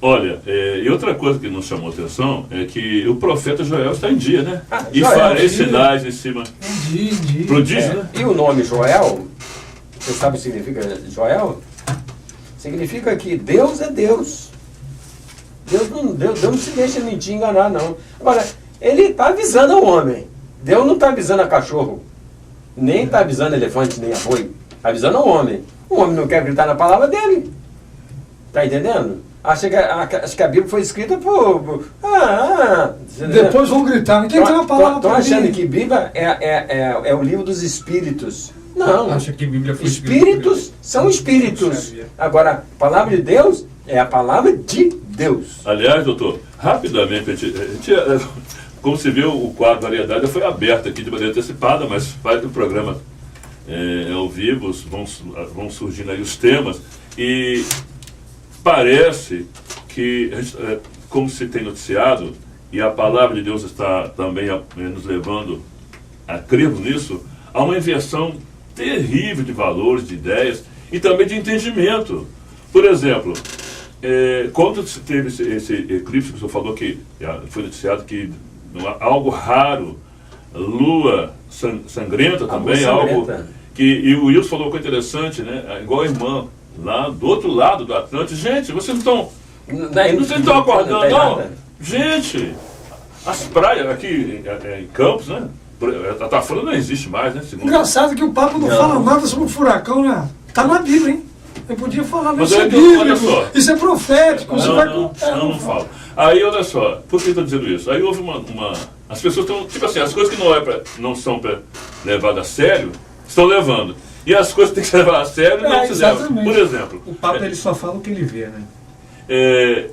Olha, e outra coisa que nos chamou a atenção é que o profeta Joel está em dia, né? E Joel, farei dia. sinais em cima. Entendi. Prodígio, né? E o nome Joel, você sabe o que significa Joel? Significa que Deus é Deus. Deus não se deixa mentir, enganar, não. Agora, ele está avisando ao homem. Deus não está avisando a cachorro. Nem está avisando elefante, nem a boi. Está avisando ao homem. O homem não quer gritar na palavra dele. Está entendendo? Acho que a Bíblia foi escrita por... Depois vão gritar. Quem tem uma palavra Estão para achando mim? que Bíblia é o livro dos espíritos. Não. Acho que a Bíblia foi Espíritos são espíritos. Agora, a palavra de Deus é a palavra de Deus. Aliás, doutor, rapidamente, a gente, como se viu, o quadro Variedade foi aberto aqui de maneira antecipada, mas faz do programa ao vivo, vão surgindo aí os temas, e parece que, como se tem noticiado, e a palavra de Deus está também nos levando a crermos nisso, há uma inversão terrível de valores, de ideias e também de entendimento. Por exemplo, quando teve esse eclipse que o senhor falou que foi noticiado que algo raro, lua sangrenta também, algo que, e o Wilson falou uma coisa interessante, né? Igual a irmã, lá do outro lado do Atlântico. Gente, vocês não estão acordando, não? Gente, as praias aqui em Campos, né? A Tafona não existe mais, né? Engraçado que o Papa não fala nada sobre o furacão, né? Tá na Bíblia, hein? Eu podia falar, mas Mas isso é bíblico, isso é profético, você vai... Não falo. Aí, olha só, por que eu estou dizendo isso? Aí houve as pessoas estão, tipo assim, as coisas que não são para levar a sério, estão levando. E as coisas que tem que ser levar a sério não se levam. Por exemplo... O Papa ele só fala o que ele vê, né?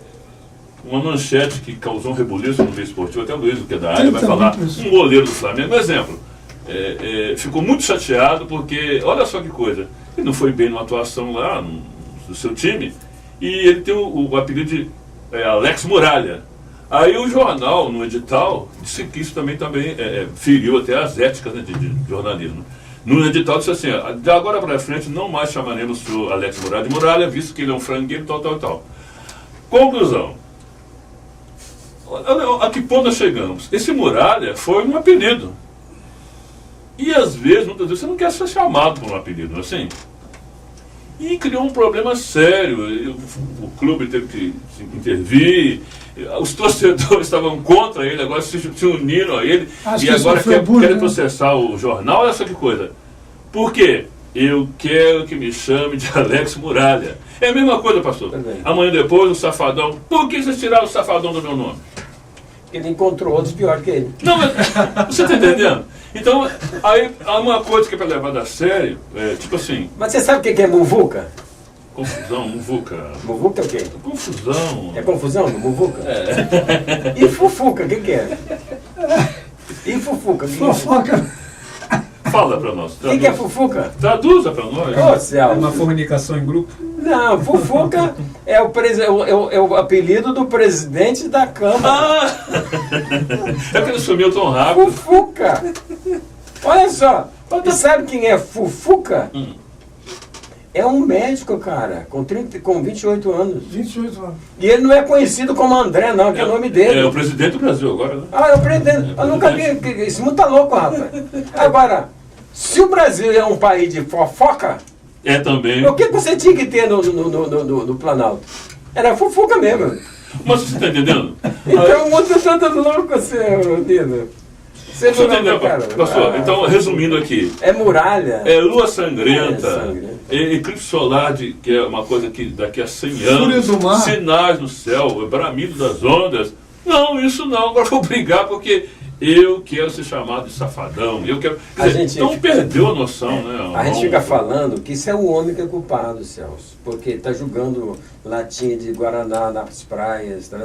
Uma manchete que causou um rebuliço no meio esportivo, até o Luiz, que é da área, vai falar, um goleiro do Flamengo, um exemplo, ficou muito chateado porque, olha só que coisa, ele não foi bem numa atuação lá no seu time, e ele tem o apelido de Alex Muralha. Aí o jornal, no edital, disse que isso também feriu até as éticas, né, de jornalismo. No edital disse assim, de agora para frente não mais chamaremos o senhor Alex Muralha de Muralha, visto que ele é um frangueiro, tal. Conclusão. A que ponto nós chegamos? Esse Muralha foi um apelido. E às vezes, muitas vezes, você não quer ser chamado por um apelido, não é assim? E criou um problema sério. O clube teve que intervir, os torcedores estavam contra ele, agora se uniram a ele, e agora querem processar o jornal. Olha só que coisa. Por quê? Eu quero que me chame de Alex Muralha. É a mesma coisa, pastor. Amanhã depois, o Safadão. Por que vocês tiraram o Safadão do meu nome? Ele encontrou outros piores que ele. Não, mas você está entendendo? Então, aí há uma coisa que é para levar a sério, tipo assim... Mas você sabe o que é muvuca? Confusão, muvuca. Muvuca é o quê? Confusão. É confusão, muvuca? E fufuca, o que é? E fufuca? Fofoca. Fala para nós. O que é fufuca? Traduza para nós. Ô, Celso. É uma fornicação em grupo? Não, fufuca é o apelido do presidente da Câmara. É que ele sumiu tão rápido. Fufuca. Olha só. E sabe quem é fufuca? É um médico, cara, com 28 anos. 28 anos. E ele não é conhecido como André, não, que é o nome dele. É o presidente do Brasil agora, né? É o presidente. Eu nunca vi. Esse mundo tá louco, rapaz. Agora, se o Brasil é um país de fofoca, é também. o que você tinha que ter no Planalto? Era fofoca mesmo. Mas você está entendendo? Então o mundo tá todo louco, Dino. Você não entendeu, pastor? Então, resumindo aqui. É muralha. É lua sangrenta. Eclipse solar, que é uma coisa que daqui a 100 anos. Sinais no céu, bramido das ondas. Não, isso não. Agora vou brigar porque eu quero ser chamado de safadão. Eu quero. Então perdeu a noção, né? A gente fica falando que isso é o homem que é culpado, Celso. Porque está jogando latinha de Guaraná nas praias. Tá?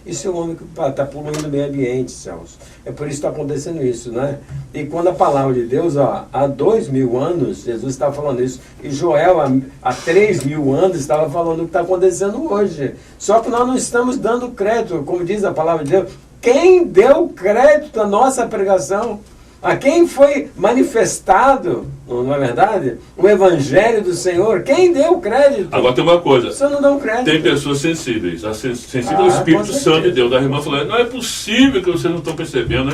Isso é o homem que está poluindo o meio ambiente, Celso. É por isso que está acontecendo isso, né? E quando a palavra de Deus, ó, há 2000 anos, Jesus estava falando isso. E Joel, há 3000 anos, estava falando o que está acontecendo hoje. Só que nós não estamos dando crédito, como diz a palavra de Deus. Quem deu crédito à nossa pregação? A quem foi manifestado, não é verdade? O Evangelho do Senhor, quem deu crédito? Agora tem uma coisa. Você não dá um crédito. Tem pessoas sensíveis. Sensível ao Espírito Santo de Deus. A irmã falou, não é possível que vocês não estão percebendo.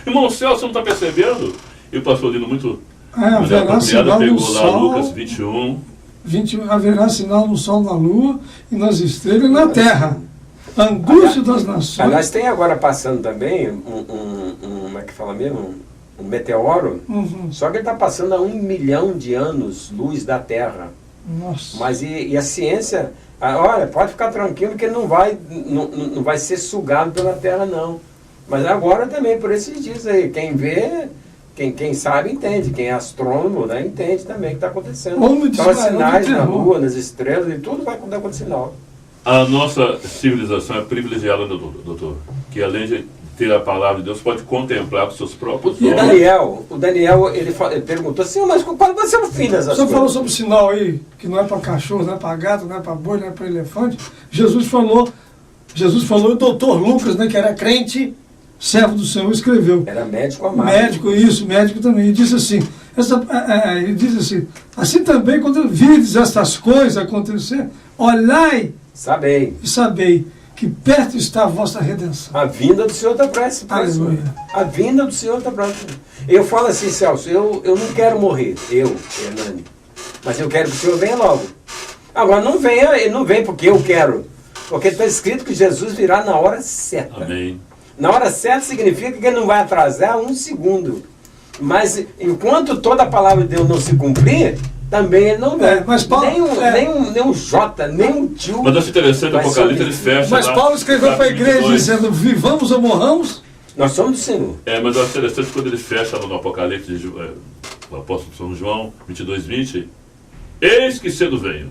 Irmão Celso, você não está percebendo? E o pastor Lino muito haverá sinal no pegou lá Lucas 21. Haverá sinal no sol, na lua e nas estrelas e na terra. Angústia das nações. Aliás, tem agora passando também como é que fala mesmo? Um meteoro. Só que ele está passando a 1 milhão de anos luz da Terra. Nossa. Mas e a ciência, olha, pode ficar tranquilo que ele não vai ser sugado pela Terra, não. Mas agora também, por esses dias aí, quem vê, quem sabe entende, quem é astrônomo, né, entende também o que está acontecendo. Então, os sinais na Lua, nas estrelas, e tudo vai acontecer. A nossa civilização é privilegiada, doutor, que além de ter a palavra de Deus, pode contemplar com seus próprios olhos. E o Daniel, ele perguntou assim, mas qual vai ser o fim dessas coisas? Você falou sobre o sinal aí, que não é para cachorro, não é para gato, não é para boi, não é para elefante. Jesus falou Jesus falou, o doutor Lucas, né, que era crente, servo do Senhor, escreveu. Era médico amado. Médico também. E disse assim, ele diz assim também, quando vides estas coisas acontecer, olhai Sabei. e sabei que perto está a vossa redenção. A vinda do Senhor está próxima. Aleluia. A vinda do Senhor está próxima. Eu falo assim, Celso, eu não quero morrer, Hernani, mas eu quero que o Senhor venha logo. Agora ele não vem porque eu quero, porque está escrito que Jesus virá na hora certa. Amém. Na hora certa significa que ele não vai atrasar um segundo. Mas enquanto toda a palavra de Deus não se cumprir, também ele não vai. Mas Paulo, nem um J, nem um tio. Mas acho interessante, o Vai Apocalipse ser- ele fecha. Mas lá, Paulo escreveu para a igreja 22. dizendo, vivamos ou morramos, Nós somos do Senhor. Mas eu acho interessante quando ele fecha no Apocalipse, o apóstolo São João, 22:20, eis que cedo venho.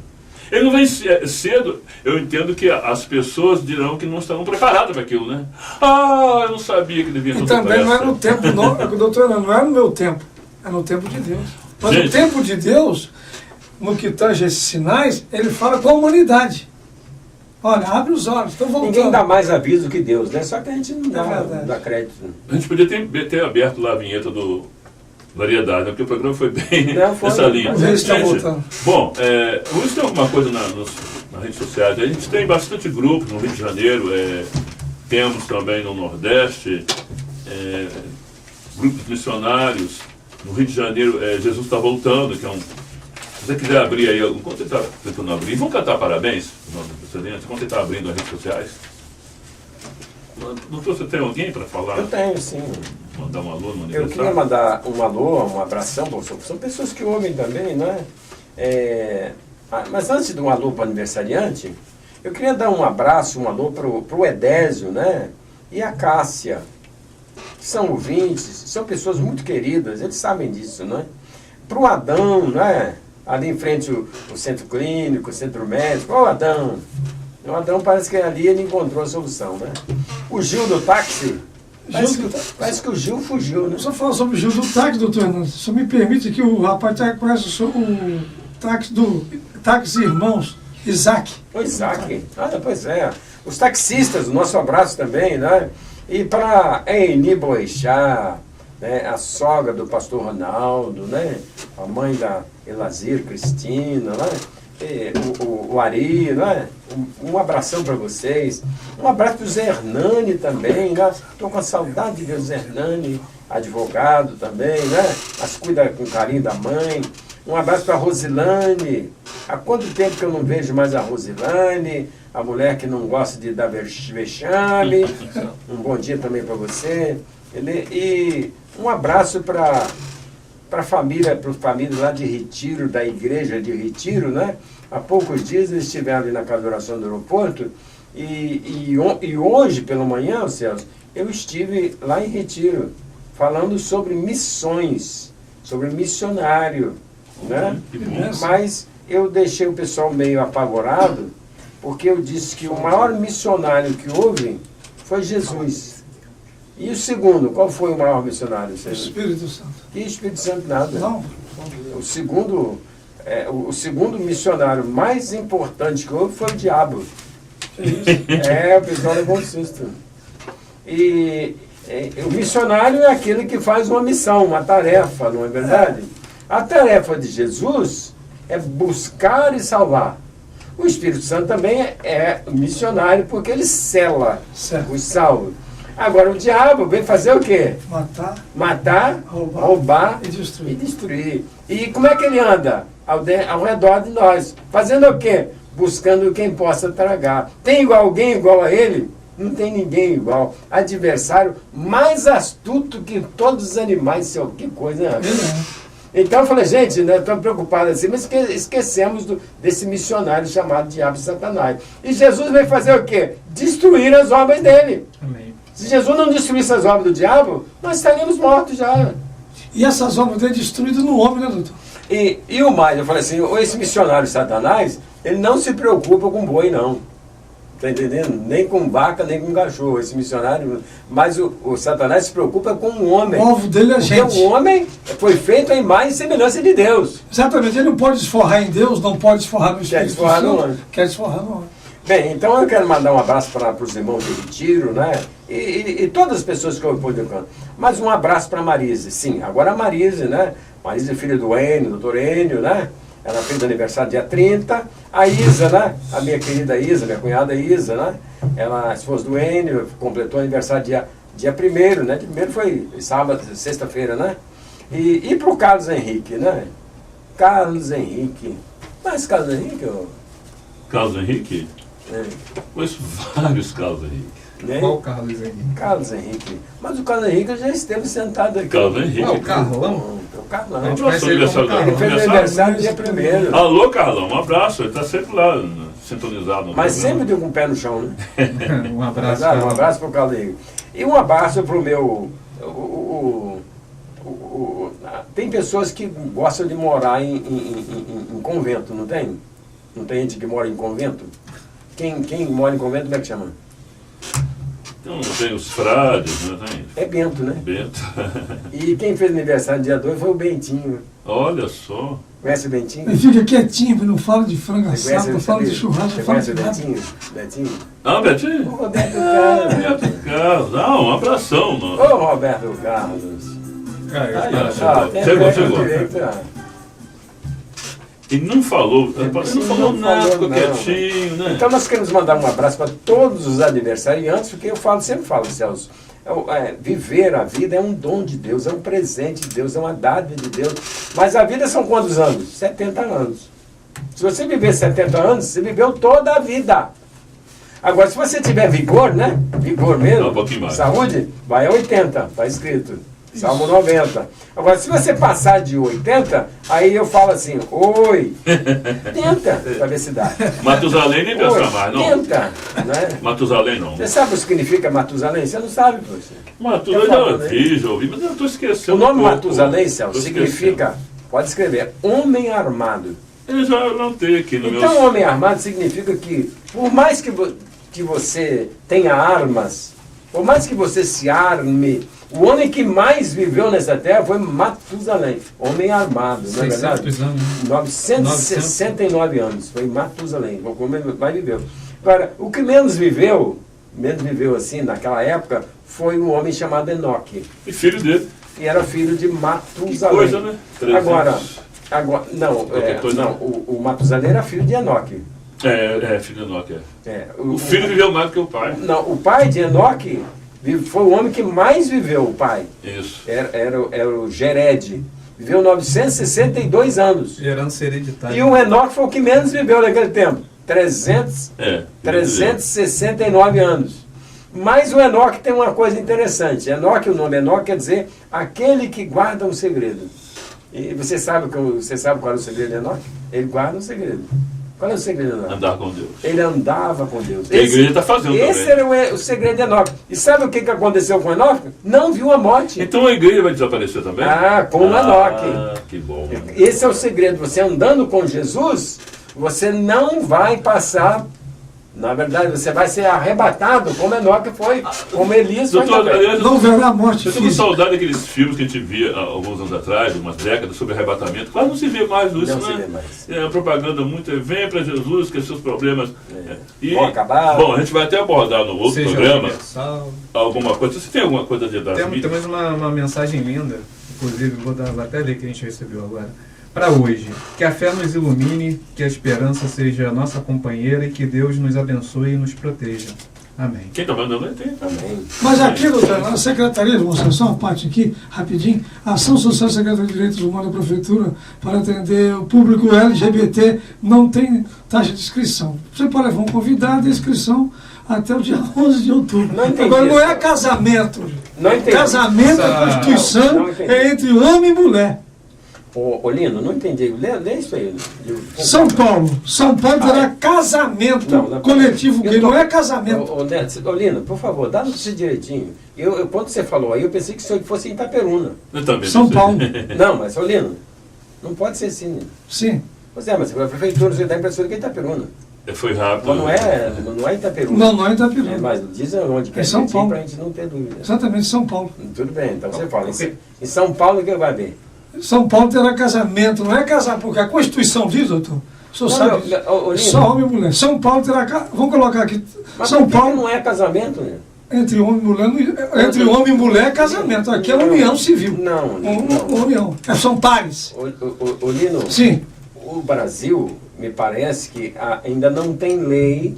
Ele não vem cedo, eu entendo que as pessoas dirão que não estarão preparadas para aquilo, né? Eu não sabia que devia e ter também não é pressa. no tempo, doutor, não é no meu tempo, é no tempo de Deus. Mas Gente. o tempo de Deus, no que tange esses sinais, ele fala com a humanidade. Olha, abre os olhos, estou voltando. Ninguém dá mais aviso que Deus, né? Só que a gente não verdade. dá crédito. A gente podia ter aberto lá a vinheta do Variedade, né? Porque o programa foi bem Não, foi, nessa linha. mas ele está Gente, voltando. bom, hoje tem alguma coisa nas redes sociais. A gente tem bastante grupos no Rio de Janeiro, temos também no Nordeste, grupos missionários. No Rio de Janeiro, Jesus está voltando, que é um... Se você quiser abrir aí, enquanto ele está tentando abrir, vamos cantar parabéns para os nossos precedentes, enquanto ele está abrindo as redes sociais. Doutor, você tem alguém para falar? Eu tenho, sim. Mandar um alô no Eu aniversário? queria mandar um alô, um abração, são pessoas que ouvem também, não é? Mas antes de um alô para o aniversariante, eu queria dar um abraço, um alô para o Edésio, né? E a Cássia, que são ouvintes, são pessoas muito queridas, eles sabem disso, não é? Para o Adão, né? Ali em frente o centro clínico, o centro médico, o Adão parece que ali ele encontrou a solução, né? O Gil do táxi, parece que o Gil fugiu, né? Eu só falo sobre o Gil do táxi, doutor Hernandes. Só me permite que o rapaz conhece o táxi do Táxi Irmãos, Isaac. O Isaac, pois é. Os taxistas, o nosso abraço também, né? E para Eni Boixá, né? A sogra do pastor Ronaldo, né? A mãe da Elazir Cristina, né? E o Ari, né? Um abração para vocês. Um abraço para o Zé Hernani também, né? Estou com a saudade de ver o Zé Hernani, advogado também, né? Mas cuida com carinho da mãe. Um abraço para a Rosilane. Há quanto tempo que eu não vejo mais a Rosilane, a mulher que não gosta de dar vexame. Um bom dia também para você. E um abraço para a família lá de Retiro, da igreja de Retiro, né? Há poucos dias eles estiveram ali na casa de oração do aeroporto e hoje, pela manhã, Celso, eu estive lá em Retiro, falando sobre missões, sobre missionário, né? Mas eu deixei o pessoal meio apavorado, porque eu disse que o maior missionário que houve foi Jesus. E o segundo, qual foi o maior missionário? O Espírito Santo. Que Espírito Santo nada. Não. O segundo missionário mais importante que houve foi o diabo. O pessoal levou um susto. E o missionário é aquele que faz uma missão, uma tarefa, não é verdade? A tarefa de Jesus é buscar e salvar. O Espírito Santo também é missionário porque ele sela os salvos. Agora o diabo vem fazer o quê? Matar, roubar e destruir. E como é que ele anda? Ao redor de nós. Fazendo o quê? Buscando quem possa tragar. Tem alguém igual a ele? Não tem ninguém igual. Adversário mais astuto que todos os animais. Que coisa, né? Então eu falei, gente, né, estamos preocupados assim, mas esquecemos desse missionário chamado Diabo e Satanás. E Jesus veio fazer o quê? Destruir as obras dele. Amém. Se Jesus não destruísse as obras do diabo, nós estaríamos mortos já. E essas obras dele destruídas no homem, né, doutor? E o mais, eu falei assim, esse missionário Satanás, ele não se preocupa com boi, não. Está entendendo? Nem com vaca, nem com cachorro. Esse missionário, mas o Satanás se preocupa com o homem. O alvo dele é a porque gente. o homem foi feito à imagem e semelhança de Deus. Exatamente, ele não pode desforrar em Deus, não pode desforrar no Espírito desforrar no Santo, homem. quer desforrar no homem. Bem, então eu quero mandar um abraço para os irmãos de Retiro, né? E todas as pessoas que eu vou educando. Mas um abraço para a Marise, sim. Agora a Marise, né? Marise é filha do Enio, doutor Enio, né? Ela fez aniversário dia 30. A Isa, né? A minha querida Isa, minha cunhada Isa, né? Ela, a esposa do Enio, completou aniversário dia 1º, né? Dia 1º foi sábado, sexta-feira, né? E para o Carlos Henrique, né? Carlos Henrique. Mas Carlos Henrique, Carlos Henrique? Conheço vários Carlos Henrique. né? Qual o Carlos Henrique? Carlos Henrique. Mas o Carlos Henrique já esteve sentado aqui. Carlos Henrique. Ah, o Carlão? O Carlão. A gente Nossa, conhece ele como aniversário Ele fez Carlão. aniversário dia 1º. Alô, Carlão, um abraço. Ele está sempre lá, sintonizado. No Mas programa. sempre deu com o pé no chão, né? Um abraço, Um Carlão. abraço para o Carlos Henrique. E um abraço para o meu... tem pessoas que gostam de morar em convento, não tem? Não tem gente que mora em convento? Quem mora em convento, como é que chama? Então, tem os frades, né? Tem É Bento, né? Bento. E quem fez aniversário dia 2 foi o Bentinho. Olha só. Conhece o Bentinho? Ele fica quietinho, não fala de frango Você assado, não fala de churrasco, Você não fala conhece de o nada. Bentinho? Bentinho? Ah, Betinho? O Roberto Carlos. Beto Carlos. Ah, um abração. Mano. Ô, Roberto Carlos. Chegou. E não falou, não falou nada, ficou quietinho, né? Então nós queremos mandar um abraço para todos os aniversariantes, porque sempre falo, Celso, viver a vida é um dom de Deus, é um presente de Deus, é uma dádiva de Deus. Mas a vida são quantos anos? 70 anos. Se você viver 70 anos, você viveu toda a vida. Agora, se você tiver vigor, né? Vigor mesmo, Um pouquinho mais. saúde, vai a 80, está escrito. Salmo 90. Agora, se você passar de 80, aí eu falo assim, oi, tenta, para ver se dá. Matusalém nem pensa mais, não. Tenta, né? Matusalém não. Você sabe o que significa Matusalém? Você não sabe, professor. Matusalém Eu já vi, já ouvi, mas eu estou esquecendo. O nome um pouco. Matusalém, Celso, Tô significa, pode escrever, homem armado. Eu já anotei aqui no Então, meu... homem armado significa que, por mais que você tenha armas, por mais que você se arme, o homem que mais viveu nessa terra foi Matusalém, homem armado, não é verdade? 600 anos. 969 anos, foi Matusalém, como ele vai viver. Agora, o que menos viveu assim, naquela época, foi um homem chamado Enoque, E filho dele. que era filho de Que Matusalém. coisa, né? 300. Agora, não, Qualquer coisa. o Matusalém era filho de Enoque. Filho de Enoque, O O filho viveu mais do que o pai. Não, o pai de Enoque foi o homem que mais viveu, o pai. Isso. Era o Gered. Viveu 962 anos. Herança hereditária. E o Enoque foi o que menos viveu naquele tempo. 369 anos. Mas o Enoque tem uma coisa interessante. Enoque, o nome Enoque quer dizer aquele que guarda um segredo. E você sabe qual é o segredo de Enoque? Ele guarda um segredo. Qual é o segredo de Enoque? Andar com Deus. Ele andava com Deus. A igreja está fazendo Esse também. era o segredo de Enoque. E sabe o que aconteceu com Enoque? Não viu a morte. Então a igreja vai desaparecer também? Com Enoque. Que bom. Esse é o segredo. Você andando com Jesus, você não vai passar... Na verdade, você vai ser arrebatado, como Enoque foi, como Elias foi Doutor, também. aliás, Não verá a morte eu estou com física. saudade daqueles filmes que a gente via há alguns anos atrás, algumas décadas, sobre arrebatamento. Quase não se vê mais isso, Não né? se vê mais. É, a propaganda muito vem para Jesus, que seus problemas... Vão acabar. Bom, a gente vai até abordar no outro Seja programa universal. alguma coisa. Você tem alguma coisa de das mídias? Temos uma mensagem linda, inclusive vou até ler que a gente recebeu agora. Para hoje, que a fé nos ilumine, que a esperança seja nossa companheira e que Deus nos abençoe e nos proteja. Amém. Quem está mandando aí tem. Amém. Mas aqui, doutor, na Secretaria de Moção, só uma parte aqui, rapidinho, Ação Social Secretaria de Direitos Humanos da Prefeitura para atender o público LGBT não tem taxa de inscrição. Você pode levar um convidado e inscrição até o dia 11 de outubro. Não entendi Agora, não isso. é casamento. Não entendi. Casamento é Não constituição, entendi. é entre homem e mulher. Ô Lino, não entendi. Lê isso aí. São Paulo terá casamento Não, coletivo gay, não é casamento. Ô Lino, por favor, dá notícia direitinho. Quando você falou aí, eu pensei que isso fosse em Itaperuna. Eu também São não sei. Paulo. Não, mas, ô Lino, não pode ser assim. Lino. Sim. Pois é, mas a prefeitura você dá a impressão que é Itaperuna. Foi rápido. Então não é Itaperuna. Não é Itapiruna. Mas diz onde que É São Paulo. para a gente não ter dúvida. Exatamente, São Paulo. Tudo bem, então você fala. Em São Paulo, o que vai ver? São Paulo terá casamento, não é casar, porque a Constituição diz, doutor, O senhor sabe disso. Lino, Só homem e mulher. São Paulo terá... Vamos colocar aqui. mas São por que Paulo, não é casamento, né? entre homem e mulher, entre homem e mulher é casamento. Aqui é união civil. Não, União. São pares. O Lino, Sim. o Brasil, me parece que ainda não tem lei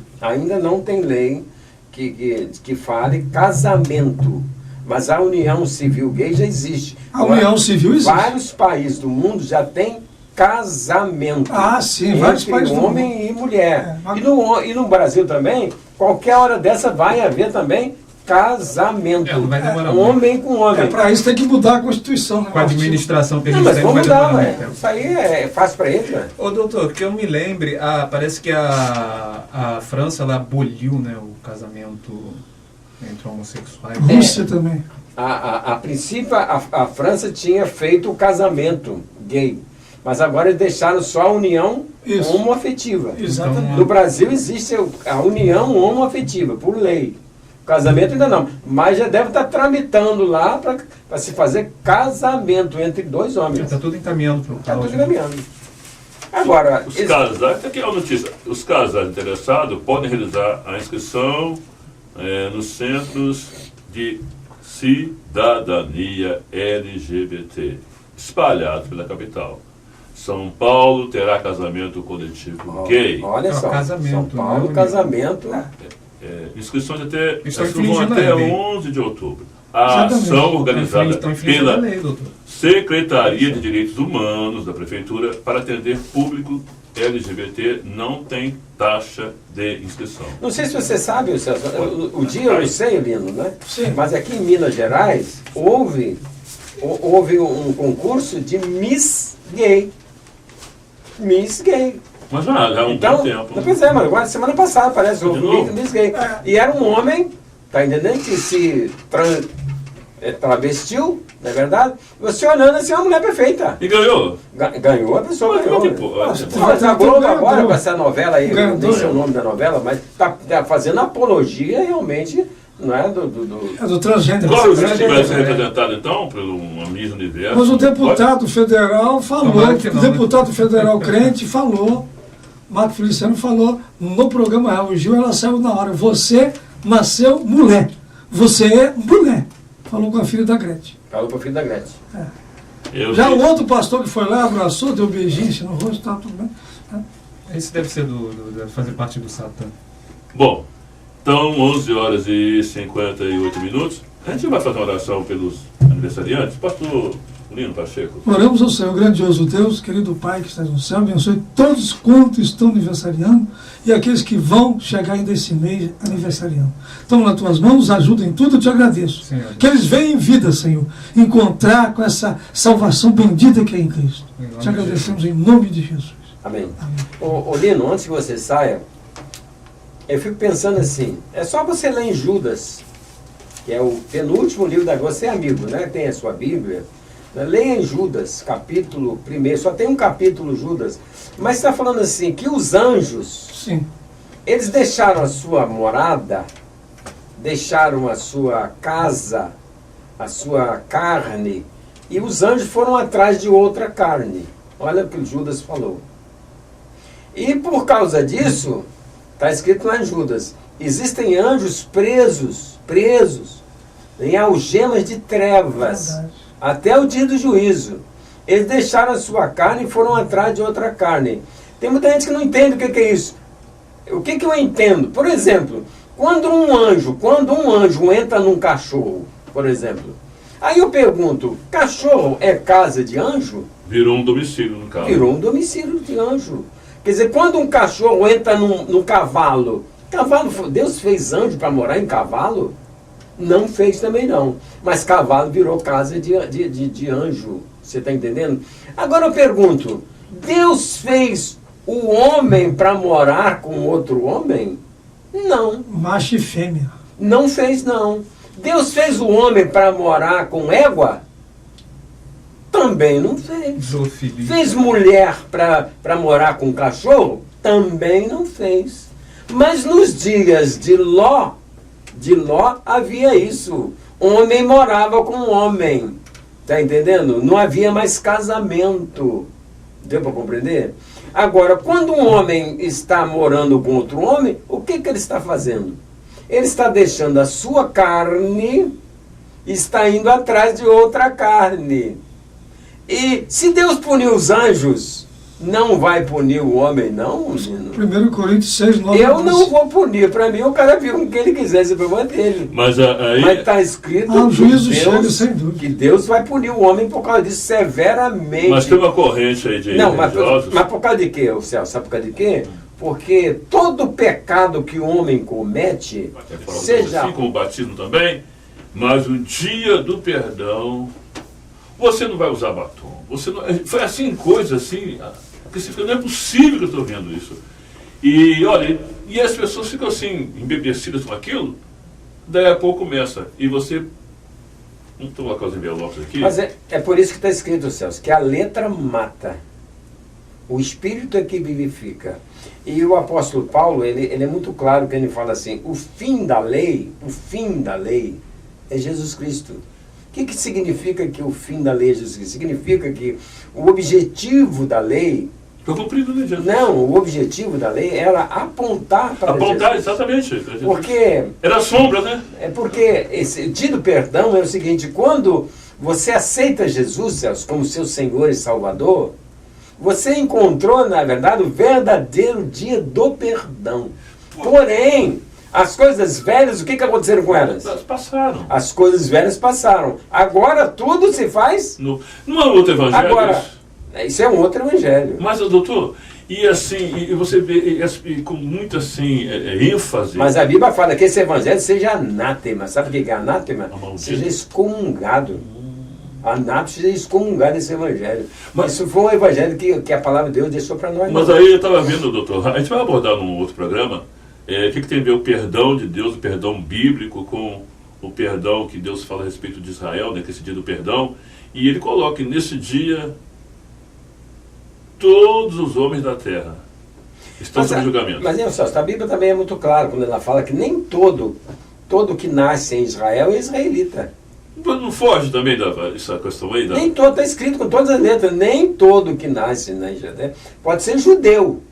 que fale casamento. Mas a união civil gay já existe. A união civil existe. Vários países do mundo já têm casamento. Ah, sim, vários entre países do homem mundo. e mulher. É, E no Brasil também, qualquer hora dessa vai haver também casamento. Não vai demorar muito. Homem com homem. Para isso tem que mudar a Constituição. Né? Com a administração que a Não, gente mas tem, vamos vai demorar mudar, muito ué. tempo. Isso aí é fácil para eles, né? Ô doutor, que eu me lembre, parece que a França ela aboliu, né, o casamento entre homossexuais. Rússia também. A princípio, a França tinha feito o casamento gay, mas agora eles deixaram só a união Isso. homoafetiva. Exatamente. No Brasil existe a união homoafetiva, por lei. O casamento ainda não, mas já deve estar tramitando lá para se fazer casamento entre dois homens. Está tudo encaminhando para o Está tudo encaminhando. Agora, Os casais, aqui é a notícia, os casais interessados podem realizar a inscrição nos centros de cidadania LGBT espalhados pela capital. São Paulo terá casamento coletivo gay. Olha só, casamento, São Paulo, né, casamento. Inscrições Estão vão infringindo até a lei. 11 de outubro. A Exatamente. ação organizada Estão infringindo a pela lei, doutor. Secretaria de Direitos Humanos da Prefeitura para atender público LGBT não tem taxa de inscrição. Não sei se você sabe, Celso, o dia eu não sei, Lino, né? Sim. Mas aqui em Minas Gerais houve um concurso de Miss Gay. Miss Gay. Mas já há um Então, bom tempo. pois é, mas agora semana passada parece De houve novo? Miss Gay. E era um homem, tá entendendo? Que se travestiu, não é verdade? Você olhando assim, é uma mulher perfeita. E ganhou? Ganhou, a pessoa ganhou. Tipo, Mas a Globo agora, ganhador. com essa novela aí, eu nem Ganhador. sei o nome da novela, mas tá fazendo apologia realmente, não é? É do transgênero. Qual se grande tivesse é, né? representado então por uma Miss Universo? Mas o deputado federal falou, Tomara que não, o deputado federal crente falou, Marco Feliciano falou no programa Raul Gil, ela saiu na hora, você nasceu mulher, você é mulher. Falou com a filha da Gretchen. Falou pro filho da Gretchen. Eu Já vi- o outro pastor que foi lá, abraçou, deu beijinho assim no rosto, tá tudo bem. Esse deve ser deve fazer parte do Satã. Bom, então 11 horas e 58 minutos. A gente vai fazer uma oração pelos aniversariantes. Pastor Lino Pacheco. Oramos ao Senhor, grandioso Deus, querido Pai que estás no céu, abençoe todos quantos estão aniversariando e aqueles que vão chegar ainda esse mês aniversariando. Estamos nas tuas mãos, ajuda em tudo, eu te agradeço. Senhor. Que eles venham em vida, Senhor, encontrar com essa salvação bendita que é em Cristo. Em nome Te de agradecemos em nome de Jesus. Amém. Amém. Ô Lino, antes que você saia, eu fico pensando assim, é só você ler em Judas, que é o penúltimo livro da Bíblia. Você é amigo, né? Tem a sua Bíblia. Leia em Judas, capítulo 1, só tem um capítulo Judas, mas está falando assim, que os anjos, Sim. eles deixaram a sua morada, deixaram a sua casa, a sua carne, e os anjos foram atrás de outra carne. Olha o que o Judas falou. E por causa disso, está escrito lá em Judas, existem anjos presos em algemas de trevas, Verdade. até o dia do juízo. Eles deixaram a sua carne e foram atrás de outra carne. Tem muita gente que não entende o que é isso. O que eu entendo? Por exemplo, quando um anjo entra num cachorro, por exemplo, aí eu pergunto, cachorro é casa de anjo? Virou um domicílio, no caso. Virou um domicílio de anjo. Quer dizer, quando um cachorro entra num cavalo, Deus fez anjo para morar em cavalo? Não fez também não. Mas cavalo virou casa de anjo. Você está entendendo? Agora eu pergunto, Deus fez o homem para morar com outro homem? Não. Macho e fêmea. Não fez não. Deus fez o homem para morar com égua? Também não fez. Zoofilia. Fez mulher para morar com cachorro? Também não fez. Mas nos dias de Ló havia isso. Homem morava com homem. Tá entendendo? Não havia mais casamento. Deu para compreender? Agora, quando um homem está morando com outro homem, o que ele está fazendo? Ele está deixando a sua carne e está indo atrás de outra carne. E se Deus punir os anjos, não vai punir o homem, não, menino? 1 Coríntios 6, 9. Eu não vou punir. Para mim, o cara viu o que ele quisesse, o problema dele. Mas aí... Mas está escrito o juízo que chega, Deus, sem dúvida. que Deus vai punir o homem por causa disso severamente. Mas tem uma corrente aí de Não, mas religiosos... por causa de quê, Celso? Sabe por causa de quê? Porque todo pecado que o homem comete, seja... Assim como o batismo também, mas o dia do perdão, você não vai usar batom. Você não, foi assim, coisa assim, que você fica, não é possível que eu estou vendo isso. E olha, e as pessoas ficam assim, embebecidas com aquilo, daí a pouco começa. E você... Não estou colocar os envelopes aqui. Mas é por isso que está escrito, Celso, que a letra mata. O Espírito é que vivifica. E o apóstolo Paulo, ele é muito claro que ele fala assim, o fim da lei é Jesus Cristo. O que significa que o fim da lei é Jesus Cristo? Significa que o objetivo da lei... Foi cumprido, né, Jesus? Não, o objetivo da lei era apontar para Apontar, Jesus. exatamente. Porque... Era sombra, né? É porque esse dia do perdão é o seguinte, quando você aceita Jesus, Celso, como seu Senhor e Salvador, você encontrou, na verdade, o verdadeiro dia do perdão. Porém, as coisas velhas, o que aconteceram com elas? Elas passaram. As coisas velhas passaram. Agora tudo se faz... Não é outro evangelho Agora, isso? isso é um outro evangelho. Mas, doutor, e assim, e você vê e com muita assim, ênfase... Mas a Bíblia fala que esse evangelho seja anátema. Sabe o que é anátema? Seja excomungado. Anátema seja excomungado desse evangelho. Mas isso foi um evangelho que a palavra de Deus deixou para nós. Mas aí eu estava vendo, doutor, a gente vai abordar num outro programa, o que tem a ver o perdão de Deus, o perdão bíblico, com o perdão que Deus fala a respeito de Israel, né, que é esse dia do perdão, e ele coloca que nesse dia todos os homens da terra estão sob julgamento. Mas, Celso, a Bíblia também é muito clara quando ela fala que nem todo que nasce em Israel é israelita. Não foge também dessa questão aí? Nem todo, está escrito com todas as letras, nem todo que nasce na Israel pode ser judeu.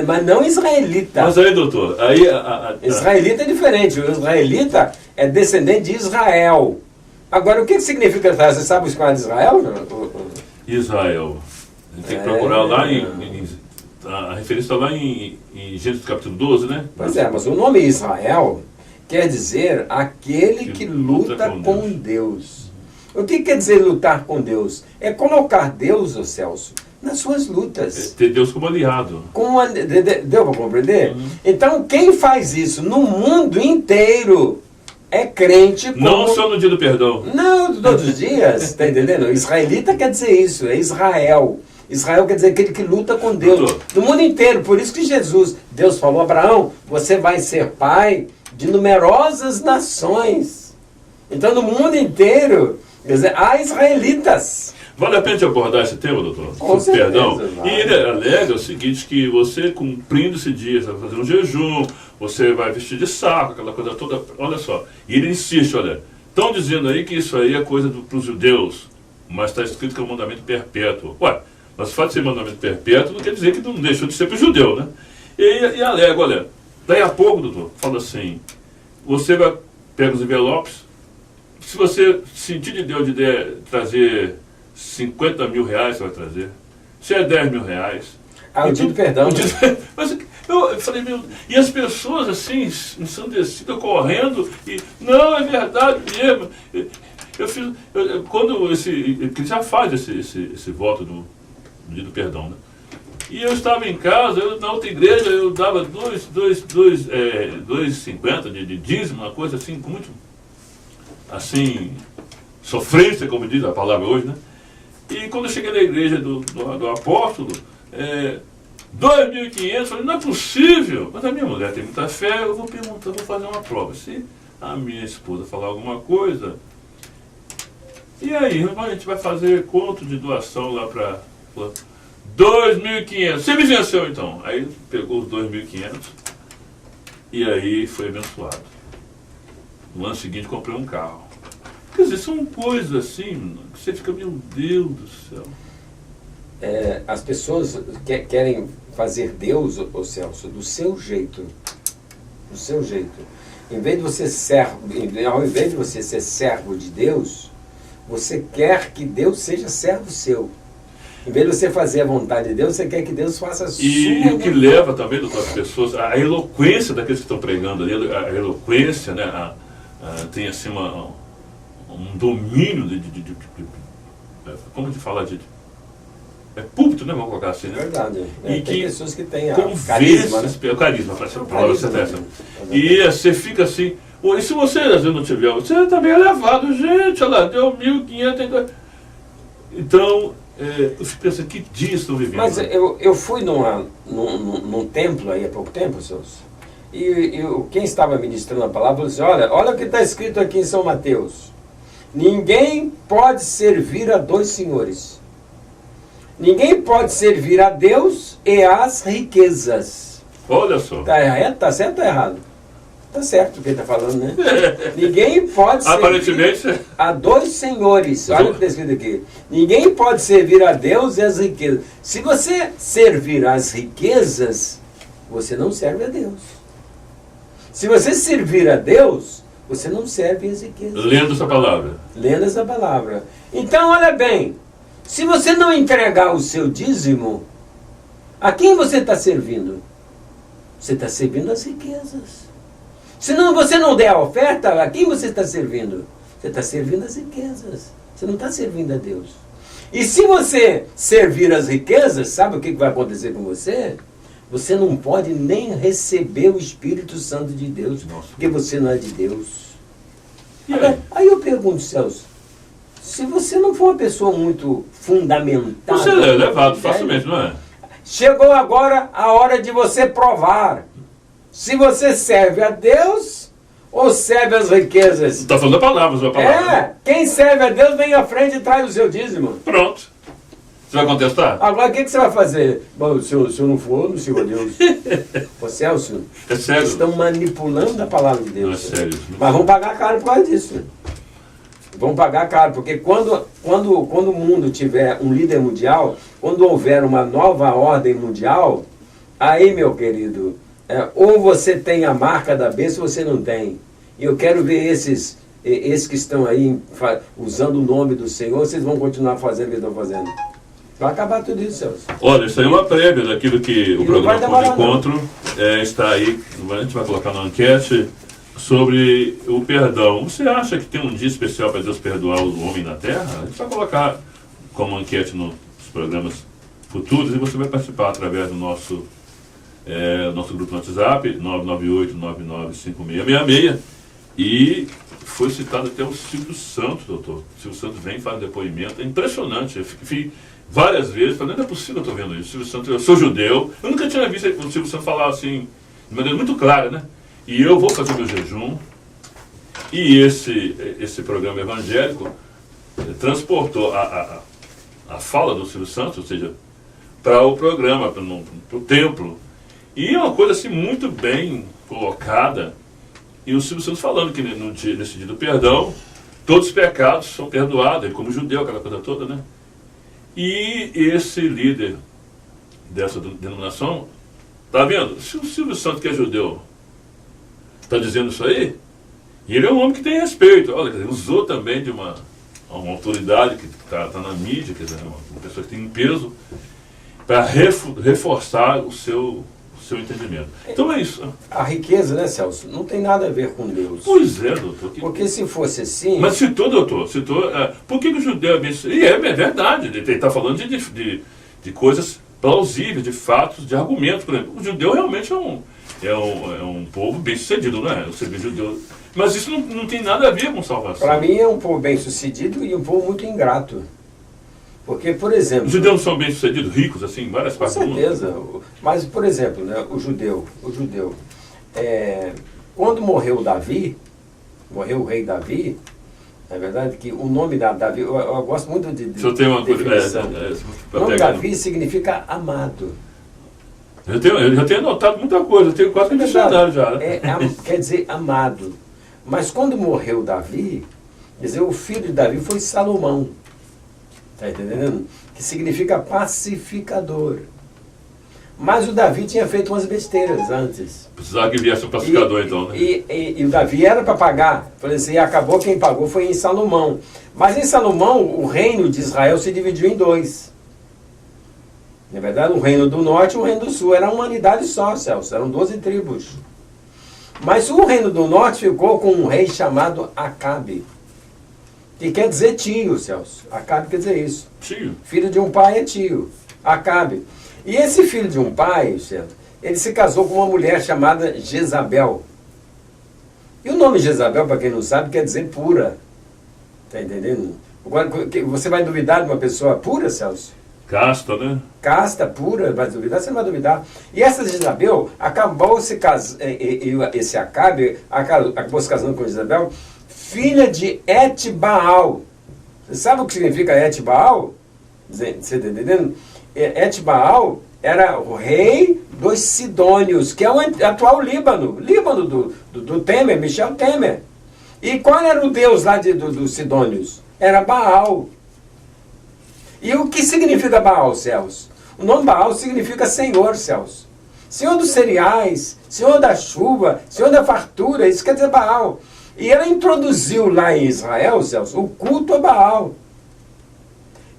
Mas não israelita. Mas aí, doutor, aí... Israelita é diferente. O israelita é descendente de Israel. Agora, o que significa Israel? Você sabe o escolar de Israel? Israel. A gente tem que procurar lá a referência está lá em Gênesis capítulo 12, né? Pois é, mas o nome Israel quer dizer aquele que luta com Deus. O que quer dizer lutar com Deus? É colocar Deus, ô Celso, nas suas lutas. Ter Deus como aliado. Deu para compreender? Então, quem faz isso no mundo inteiro é crente como... Não só no dia do perdão. Não, todos os dias, está entendendo? Israelita quer dizer isso, é Israel. Israel quer dizer aquele que luta com Deus. No mundo inteiro, por isso que Deus falou a Abraão, você vai ser pai de numerosas nações. Então, no mundo inteiro, quer dizer, há israelitas. Vale a pena te abordar esse tema, doutor? Com certeza, perdão. vai. E ele alega o seguinte, que você cumprindo esse dia, você vai fazer um jejum, você vai vestir de saco, aquela coisa toda, olha só. E ele insiste, olha, estão dizendo aí que isso aí é coisa para os judeus, mas está escrito que é um mandamento perpétuo. Ué, mas o fato de ser mandamento perpétuo não quer dizer que não deixou de ser para o judeu, né? E alega, olha, daí a pouco, doutor, fala assim, você vai, pega os envelopes, se você sentir de Deus de trazer 50 mil reais, você vai trazer. Se é 10 mil reais. O dia do perdão. Mas eu falei, meu, e as pessoas assim, ensandecidas, correndo, e não, é verdade mesmo. Quando ele já faz esse voto do dia do perdão, né? E eu estava em casa, na outra igreja, eu dava 2,50 de dízimo, uma coisa assim, com muito, assim, sofrência, como diz a palavra hoje, né? E quando eu cheguei na igreja do apóstolo, 2.500, falei, não é possível. Mas a minha mulher tem muita fé, eu vou perguntar, vou fazer uma prova. Se a minha esposa falar alguma coisa, e aí, irmão, a gente vai fazer quanto de doação lá para 2.500. Você me venceu então. Aí pegou os 2.500 e aí foi abençoado. No ano seguinte comprei um carro. Quer dizer, são coisas assim que você fica, meu Deus do céu. as pessoas querem fazer Deus, ô Celso, do seu jeito. Do seu jeito. Ao invés de você ser servo de Deus, você quer que Deus seja servo seu. Em vez de você fazer a vontade de Deus, você quer que Deus faça a sua E o que vontade. leva também das pessoas, a eloquência daqueles que estão pregando ali, a eloquência, né, tem assim um domínio como de falar púlpito, né, vamos colocar assim, É né? verdade. E Tem que pessoas que têm carisma, carisma, né? o carisma, parece a palavra Carisma, certa. né? E você fica assim, e se você às vezes não tiver, você também é levado, gente, olha lá, deu 1.500. Então, eu fico pensando, que dias estão vivendo? Mas eu fui num templo aí há pouco tempo, Celso, e quem estava ministrando a palavra falou assim, olha o que está escrito aqui em São Mateus. Ninguém pode servir a dois senhores. Ninguém pode servir a Deus e às riquezas. Olha só. Tá certo ou errado? Tá certo o que ele está falando, né? Ninguém pode servir Aparentemente, a dois senhores. Olha o que está escrito aqui. Ninguém pode servir a Deus e às riquezas. Se você servir às riquezas, você não serve a Deus. Se você servir a Deus, você não serve às riquezas. lendo essa palavra. Lendo essa palavra. Então, olha bem. Se você não entregar o seu dízimo, a quem você está servindo? Você está servindo as riquezas. Se você não der a oferta, a quem você está servindo? Você está servindo as riquezas. Você não está servindo a Deus. E se você servir as riquezas, sabe o que vai acontecer com você? Você não pode nem receber o Espírito Santo de Deus, porque você não é de Deus. E aí? Aí eu pergunto, Celso, se você não for uma pessoa muito fundamentada... Você é levado facilmente, não é? Chegou agora a hora de você provar se você serve a Deus ou serve as riquezas. Está falando a palavra, né? Quem serve a Deus vem à frente e traz o seu dízimo. Pronto. Você vai contestar? Agora o que você vai fazer? Bom, se eu não for, não sirvo a Deus. Ô Celso, É sério? estão manipulando a palavra de Deus. Não, é sério. Mas vão pagar caro por causa disso. Vão pagar caro, porque quando o mundo tiver um líder mundial, quando houver uma nova ordem mundial, aí, meu querido, ou você tem a marca da bênção ou você não tem. E eu quero ver esses que estão aí usando o nome do Senhor, vocês vão continuar fazendo o que estão fazendo. Vai acabar tudo isso, Celso. Olha, isso aí é uma prévia daquilo que o não programa vai demorar, Ponto de Encontro está aí, a gente vai colocar na enquete, sobre o perdão. Você acha que tem um dia especial para Deus perdoar o homem na terra? A gente vai colocar como enquete nos programas futuros e você vai participar através do nosso grupo no WhatsApp, 998-995666. E foi citado até o Silvio Santos, doutor. O Silvio Santos vem e faz depoimento. É impressionante. Eu fui várias vezes, falando, não é possível que eu estou vendo isso. O Silvio Santos, eu sou judeu. Eu nunca tinha visto o Silvio Santos falar assim, de maneira muito clara, né? E eu vou fazer meu jejum. E esse programa evangélico transportou a fala do Silvio Santos, ou seja, para o programa, para o templo. E é uma coisa assim muito bem colocada. E o Silvio Santos falando que nesse dia do perdão, todos os pecados são perdoados, ele como judeu, aquela coisa toda, né? E esse líder dessa denominação, tá vendo? Se o Silvio Santos, que é judeu, está dizendo isso aí, e ele é um homem que tem respeito, olha, ele usou também de uma autoridade que está na mídia, quer dizer, uma pessoa que tem um peso, para reforçar o seu entendimento. Então é isso. A riqueza, né, Celso, não tem nada a ver com Deus. Pois é, doutor. Porque se fosse assim... Mas citou, doutor, por que o judeu é bem... E é verdade, ele está falando de coisas plausíveis, de fatos, de argumentos. Por exemplo, o judeu realmente é um povo bem sucedido, não é? O serviço judeu. Mas isso não tem nada a ver com salvação. Para mim é um povo bem sucedido e um povo muito ingrato. Porque, por exemplo... Os judeus não são bem sucedidos, ricos, assim, em várias partes do mundo? Com certeza. Mas, por exemplo, né, o judeu, quando morreu o rei Davi, é verdade que o nome da Davi, eu gosto muito de Se eu tenho uma coisa... o nome Davi significa amado. Eu já tenho anotado muita coisa, eu tenho quase que um dicionário já. Né? Quer dizer amado. Mas quando morreu Davi, quer dizer, o filho de Davi foi Salomão. Está entendendo? Que significa pacificador. Mas o Davi tinha feito umas besteiras antes. Precisava que viesse um pacificador, então, né? E o Davi era para pagar. Falei assim, e acabou quem pagou foi em Salomão. Mas em Salomão, o reino de Israel se dividiu em dois. Na verdade, o reino do norte e o reino do sul. Era uma unidade só, Celso. Eram 12 tribos. Mas o reino do norte ficou com um rei chamado Acabe. Que quer dizer tio, Celso. Acabe quer dizer isso. Tio. Filho de um pai é tio. Acabe. E esse filho de um pai, Celso, ele se casou com uma mulher chamada Jezabel. E o nome Jezabel, para quem não sabe, quer dizer pura. Está entendendo? Agora, você vai duvidar de uma pessoa pura, Celso? Casta, né? Casta, pura, vai duvidar? Você não vai duvidar. E essa Jezabel acabou se casando, esse Acabe acabou se casando com Jezabel, filha de Et-Baal. Você sabe o que significa Et-Baal? Você está entendendo? Et-Baal era o rei dos Sidônios, que é o atual Líbano. Líbano do Temer, Michel Temer. E qual era o deus lá dos Sidônios? Era Baal. E o que significa Baal, Celso? O nome Baal significa Senhor, Celso. Senhor dos cereais, Senhor da chuva, Senhor da fartura, isso quer dizer Baal. E ela introduziu lá em Israel, Celso, o culto a Baal.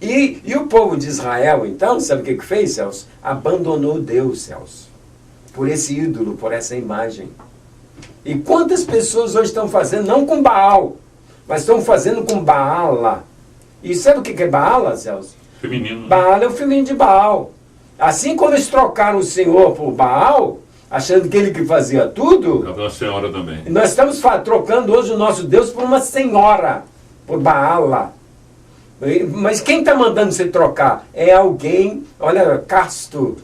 E o povo de Israel, então, sabe o que fez, Celso? Abandonou Deus, Celso. Por esse ídolo, por essa imagem. E quantas pessoas hoje estão fazendo, não com Baal, mas estão fazendo com Baala. E sabe o que é Baala, Celso? Feminino. Baala é o feminino de Baal. Assim como eles trocaram o Senhor por Baal, achando que ele que fazia tudo, É uma senhora também. nós estamos trocando hoje o nosso Deus por uma senhora, por Baala. Mas quem está mandando você trocar? É alguém, olha, casto.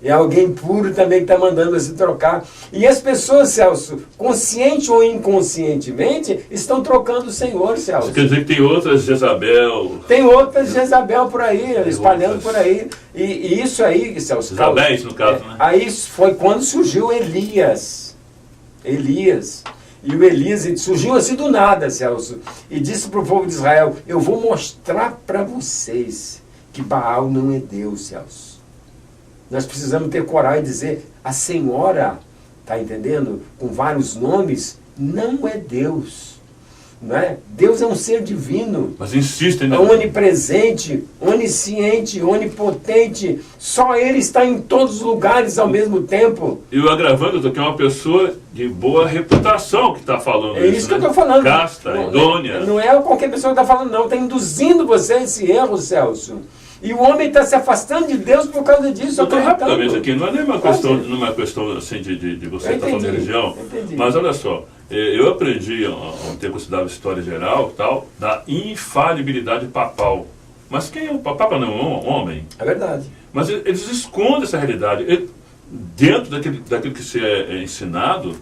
É alguém puro também que está mandando você trocar. E as pessoas, Celso, consciente ou inconscientemente, estão trocando o Senhor, Celso. Isso quer dizer que tem outras Jezabel. Tem outras Jezabel por aí, espalhando por aí. E isso aí, Celso... Isabéis, no caso, né? Aí foi quando surgiu Elias. Elias. E o Elias surgiu assim do nada, Celso. E disse para o povo de Israel, eu vou mostrar para vocês que Baal não é Deus, Celso. Nós precisamos ter coragem de dizer, a senhora, está entendendo? Com vários nomes, não é Deus. Não é? Deus é um ser divino. Mas insistem, né? É onipresente, onisciente, onipotente. Só Ele está em todos os lugares ao mesmo tempo. E o agravando que é uma pessoa de boa reputação que está falando É isso que eu estou falando. Casta, idônea. Não é qualquer pessoa que está falando, não. Está induzindo você a esse erro, Celso. E o homem está se afastando de Deus por causa disso. Eu estou acreditando. rapidamente aqui, não é nenhuma questão, numa questão assim de você estar falando de religião, mas olha só, eu aprendi há um tempo que eu estudava história geral tal, da infalibilidade papal. Mas quem é o Papa? Não é um homem. É verdade. Mas eles escondem essa realidade. Dentro daquilo que se é ensinado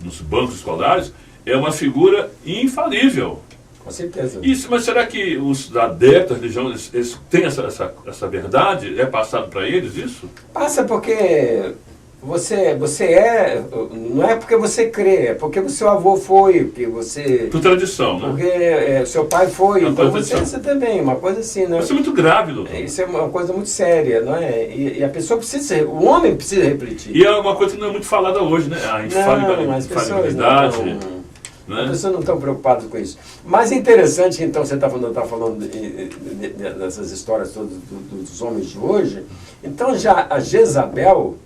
nos bancos escolares, é uma figura infalível. Com certeza. Isso, mas será que os adeptos da religião eles têm essa verdade? É passado para eles isso? Passa porque você é... Não é porque você crê, é porque o seu avô foi, porque você... Por tradição, né? Porque seu pai foi, Uma então coisa você também, uma coisa assim, né? Isso é muito grave, doutor. Isso é uma coisa muito séria, não é? E a pessoa precisa, o homem precisa refletir. E é uma coisa que não é muito falada hoje, né? A Não, as pessoas infalibilidade. As pessoas não estão preocupadas com isso. Mas é interessante que então você está falando dessas histórias todas dos homens de hoje. Então já a Jezabel,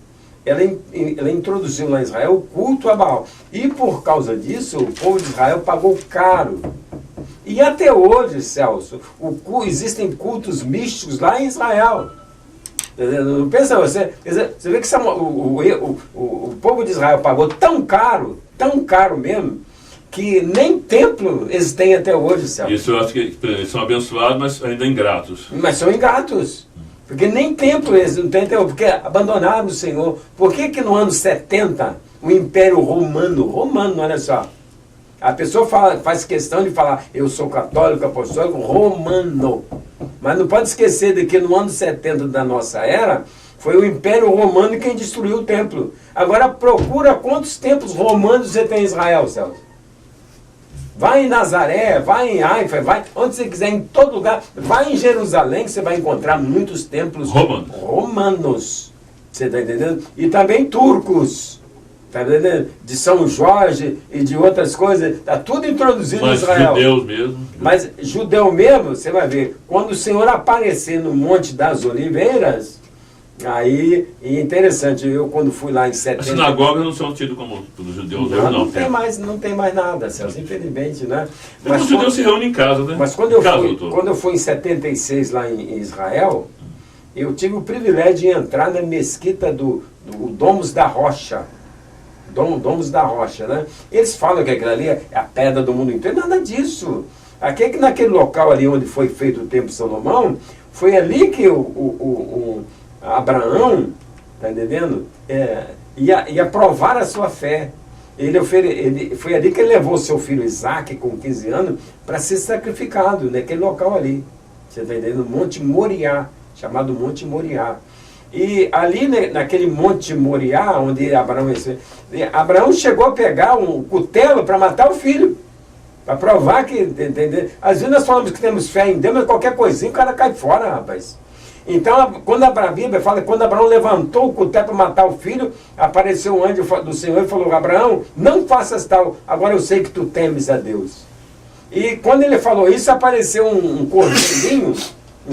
ela introduziu lá em Israel o culto a Baal. E por causa disso, o povo de Israel pagou caro. E até hoje, Celso, existem cultos místicos lá em Israel. Não pensa você vê que o povo de Israel pagou tão caro mesmo, que nem templo eles têm até hoje, Celso. Isso eu acho que eles são abençoados, mas ainda ingratos. Mas são ingratos. Porque nem templo eles não têm, porque abandonaram o Senhor. Por que no ano 70, o Império Romano, olha só, a pessoa faz questão de falar, eu sou católico, apostólico, romano. Mas não pode esquecer de que no ano 70 da nossa era, foi o Império Romano quem destruiu o templo. Agora procura quantos templos romanos você tem em Israel, Celso. Vai em Nazaré, vai em Haifa, vai onde você quiser, em todo lugar. Vai em Jerusalém, que você vai encontrar muitos templos romanos. Você está entendendo? E também turcos. Está entendendo? De São Jorge e de outras coisas. Está tudo introduzido em Israel. Judeus mesmo. Mas judeu mesmo, você vai ver. Quando o Senhor aparecer no Monte das Oliveiras, aí, e interessante, eu quando fui lá em 70... As sinagogas não são tidas como pelos judeus hoje, não tem mais nada, Celso, infelizmente, né? Mas os judeus se reúnem em casa, né? Mas quando eu fui em 76 lá em Israel, eu tive o privilégio de entrar na mesquita do Domus da Rocha. Domus da Rocha, né? Eles falam que aquilo ali é a pedra do mundo inteiro, nada disso. Naquele local ali onde foi feito o Templo de Salomão, foi ali que o Abraão, tá entendendo? Ia provar a sua fé. Foi ali que ele levou seu filho Isaac, com 15 anos, para ser sacrificado, naquele local ali. Você está entendendo? Monte Moriá, chamado Monte Moriá. E ali, naquele Monte Moriá, onde Abraão chegou a pegar um cutelo para matar o filho. Para provar que, entendeu? Às vezes nós falamos que temos fé em Deus, mas qualquer coisinha o cara cai fora, rapaz. Então, quando a Bíblia fala que quando Abraão levantou o cutelo para matar o filho, apareceu um anjo do Senhor e falou: Abraão, não faças tal, agora eu sei que tu temes a Deus. E quando ele falou isso, apareceu um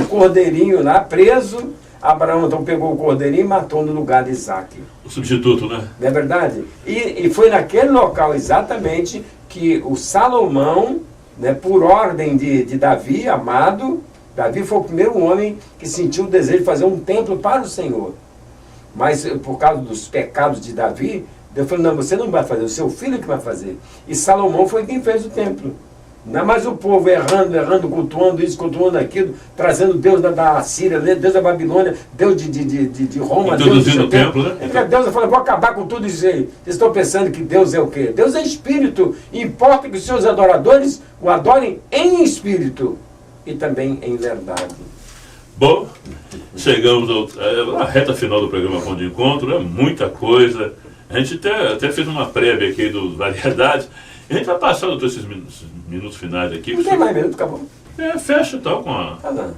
cordeirinho lá preso. Abraão então pegou o cordeirinho e matou no lugar de Isaac. O substituto, né? Não é verdade? E foi naquele local exatamente que o Salomão, né, por ordem de Davi, amado, Davi foi o primeiro homem que sentiu o desejo de fazer um templo para o Senhor. Mas por causa dos pecados de Davi, Deus falou: não, você não vai fazer, o seu filho que vai fazer. E Salomão foi quem fez o templo. Não, mas o povo errando, cultuando isso, cultuando aquilo, trazendo Deus da Síria, Deus da Babilônia, Deus de Roma, introduzindo o templo, né? Então Deus falou: vou acabar com tudo isso aí. Vocês estão pensando que Deus é o quê? Deus é espírito. E importa que os seus adoradores o adorem em espírito e também em verdade. Bom, chegamos à reta final do programa Pão de Encontro, é muita coisa. A gente até fez uma prévia aqui do Variedade. A gente vai passar esses minutos finais aqui. Não tem mais minuto, acabou. Fecha então com a... Tá dando.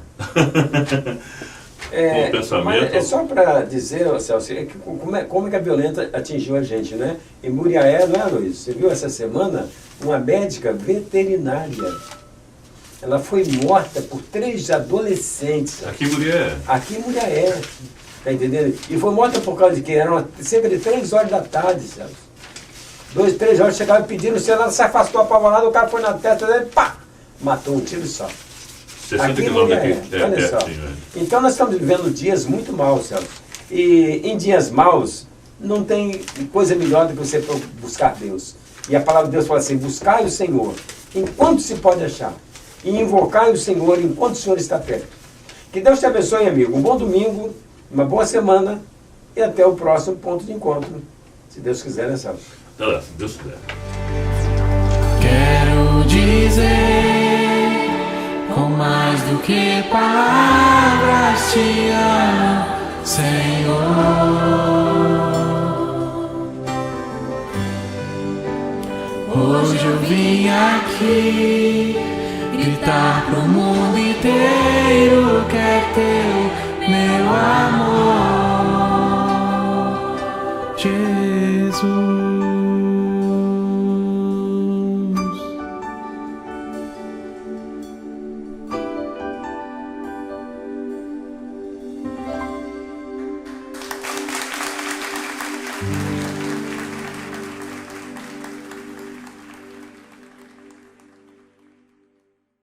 Com o pensamento. É só para dizer, Celso, como é que a violência atingiu a gente, né? Em Muriaé, não é, Luiz? Você viu essa semana uma médica veterinária. Ela foi morta por 3 adolescentes. Aqui em Muriaé. Aqui em Muriaé. Tá entendendo? E foi morta por causa de quê? Eram cerca de 3 horas da tarde, Celso. 2, 3 horas chegaram pedindo, o celular se afastou apavorado, o cara foi na testa dele, pá! Matou um tiro só. 60 quilômetros aqui, olha só. Então nós estamos vivendo dias muito maus, Celso. E em dias maus, não tem coisa melhor do que você buscar Deus. E a palavra de Deus fala assim: buscai o Senhor enquanto se pode achar, e invocai o Senhor enquanto o Senhor está perto. Que Deus te abençoe, amigo. Um bom domingo, uma boa semana, e até o próximo ponto de encontro. Se Deus quiser, né, Celso? Tá lá, se Deus quiser. Quero dizer, com mais do que palavras, te amo, Senhor. Hoje eu vim aqui gritar pro mundo inteiro que é teu, meu amor, Jesus.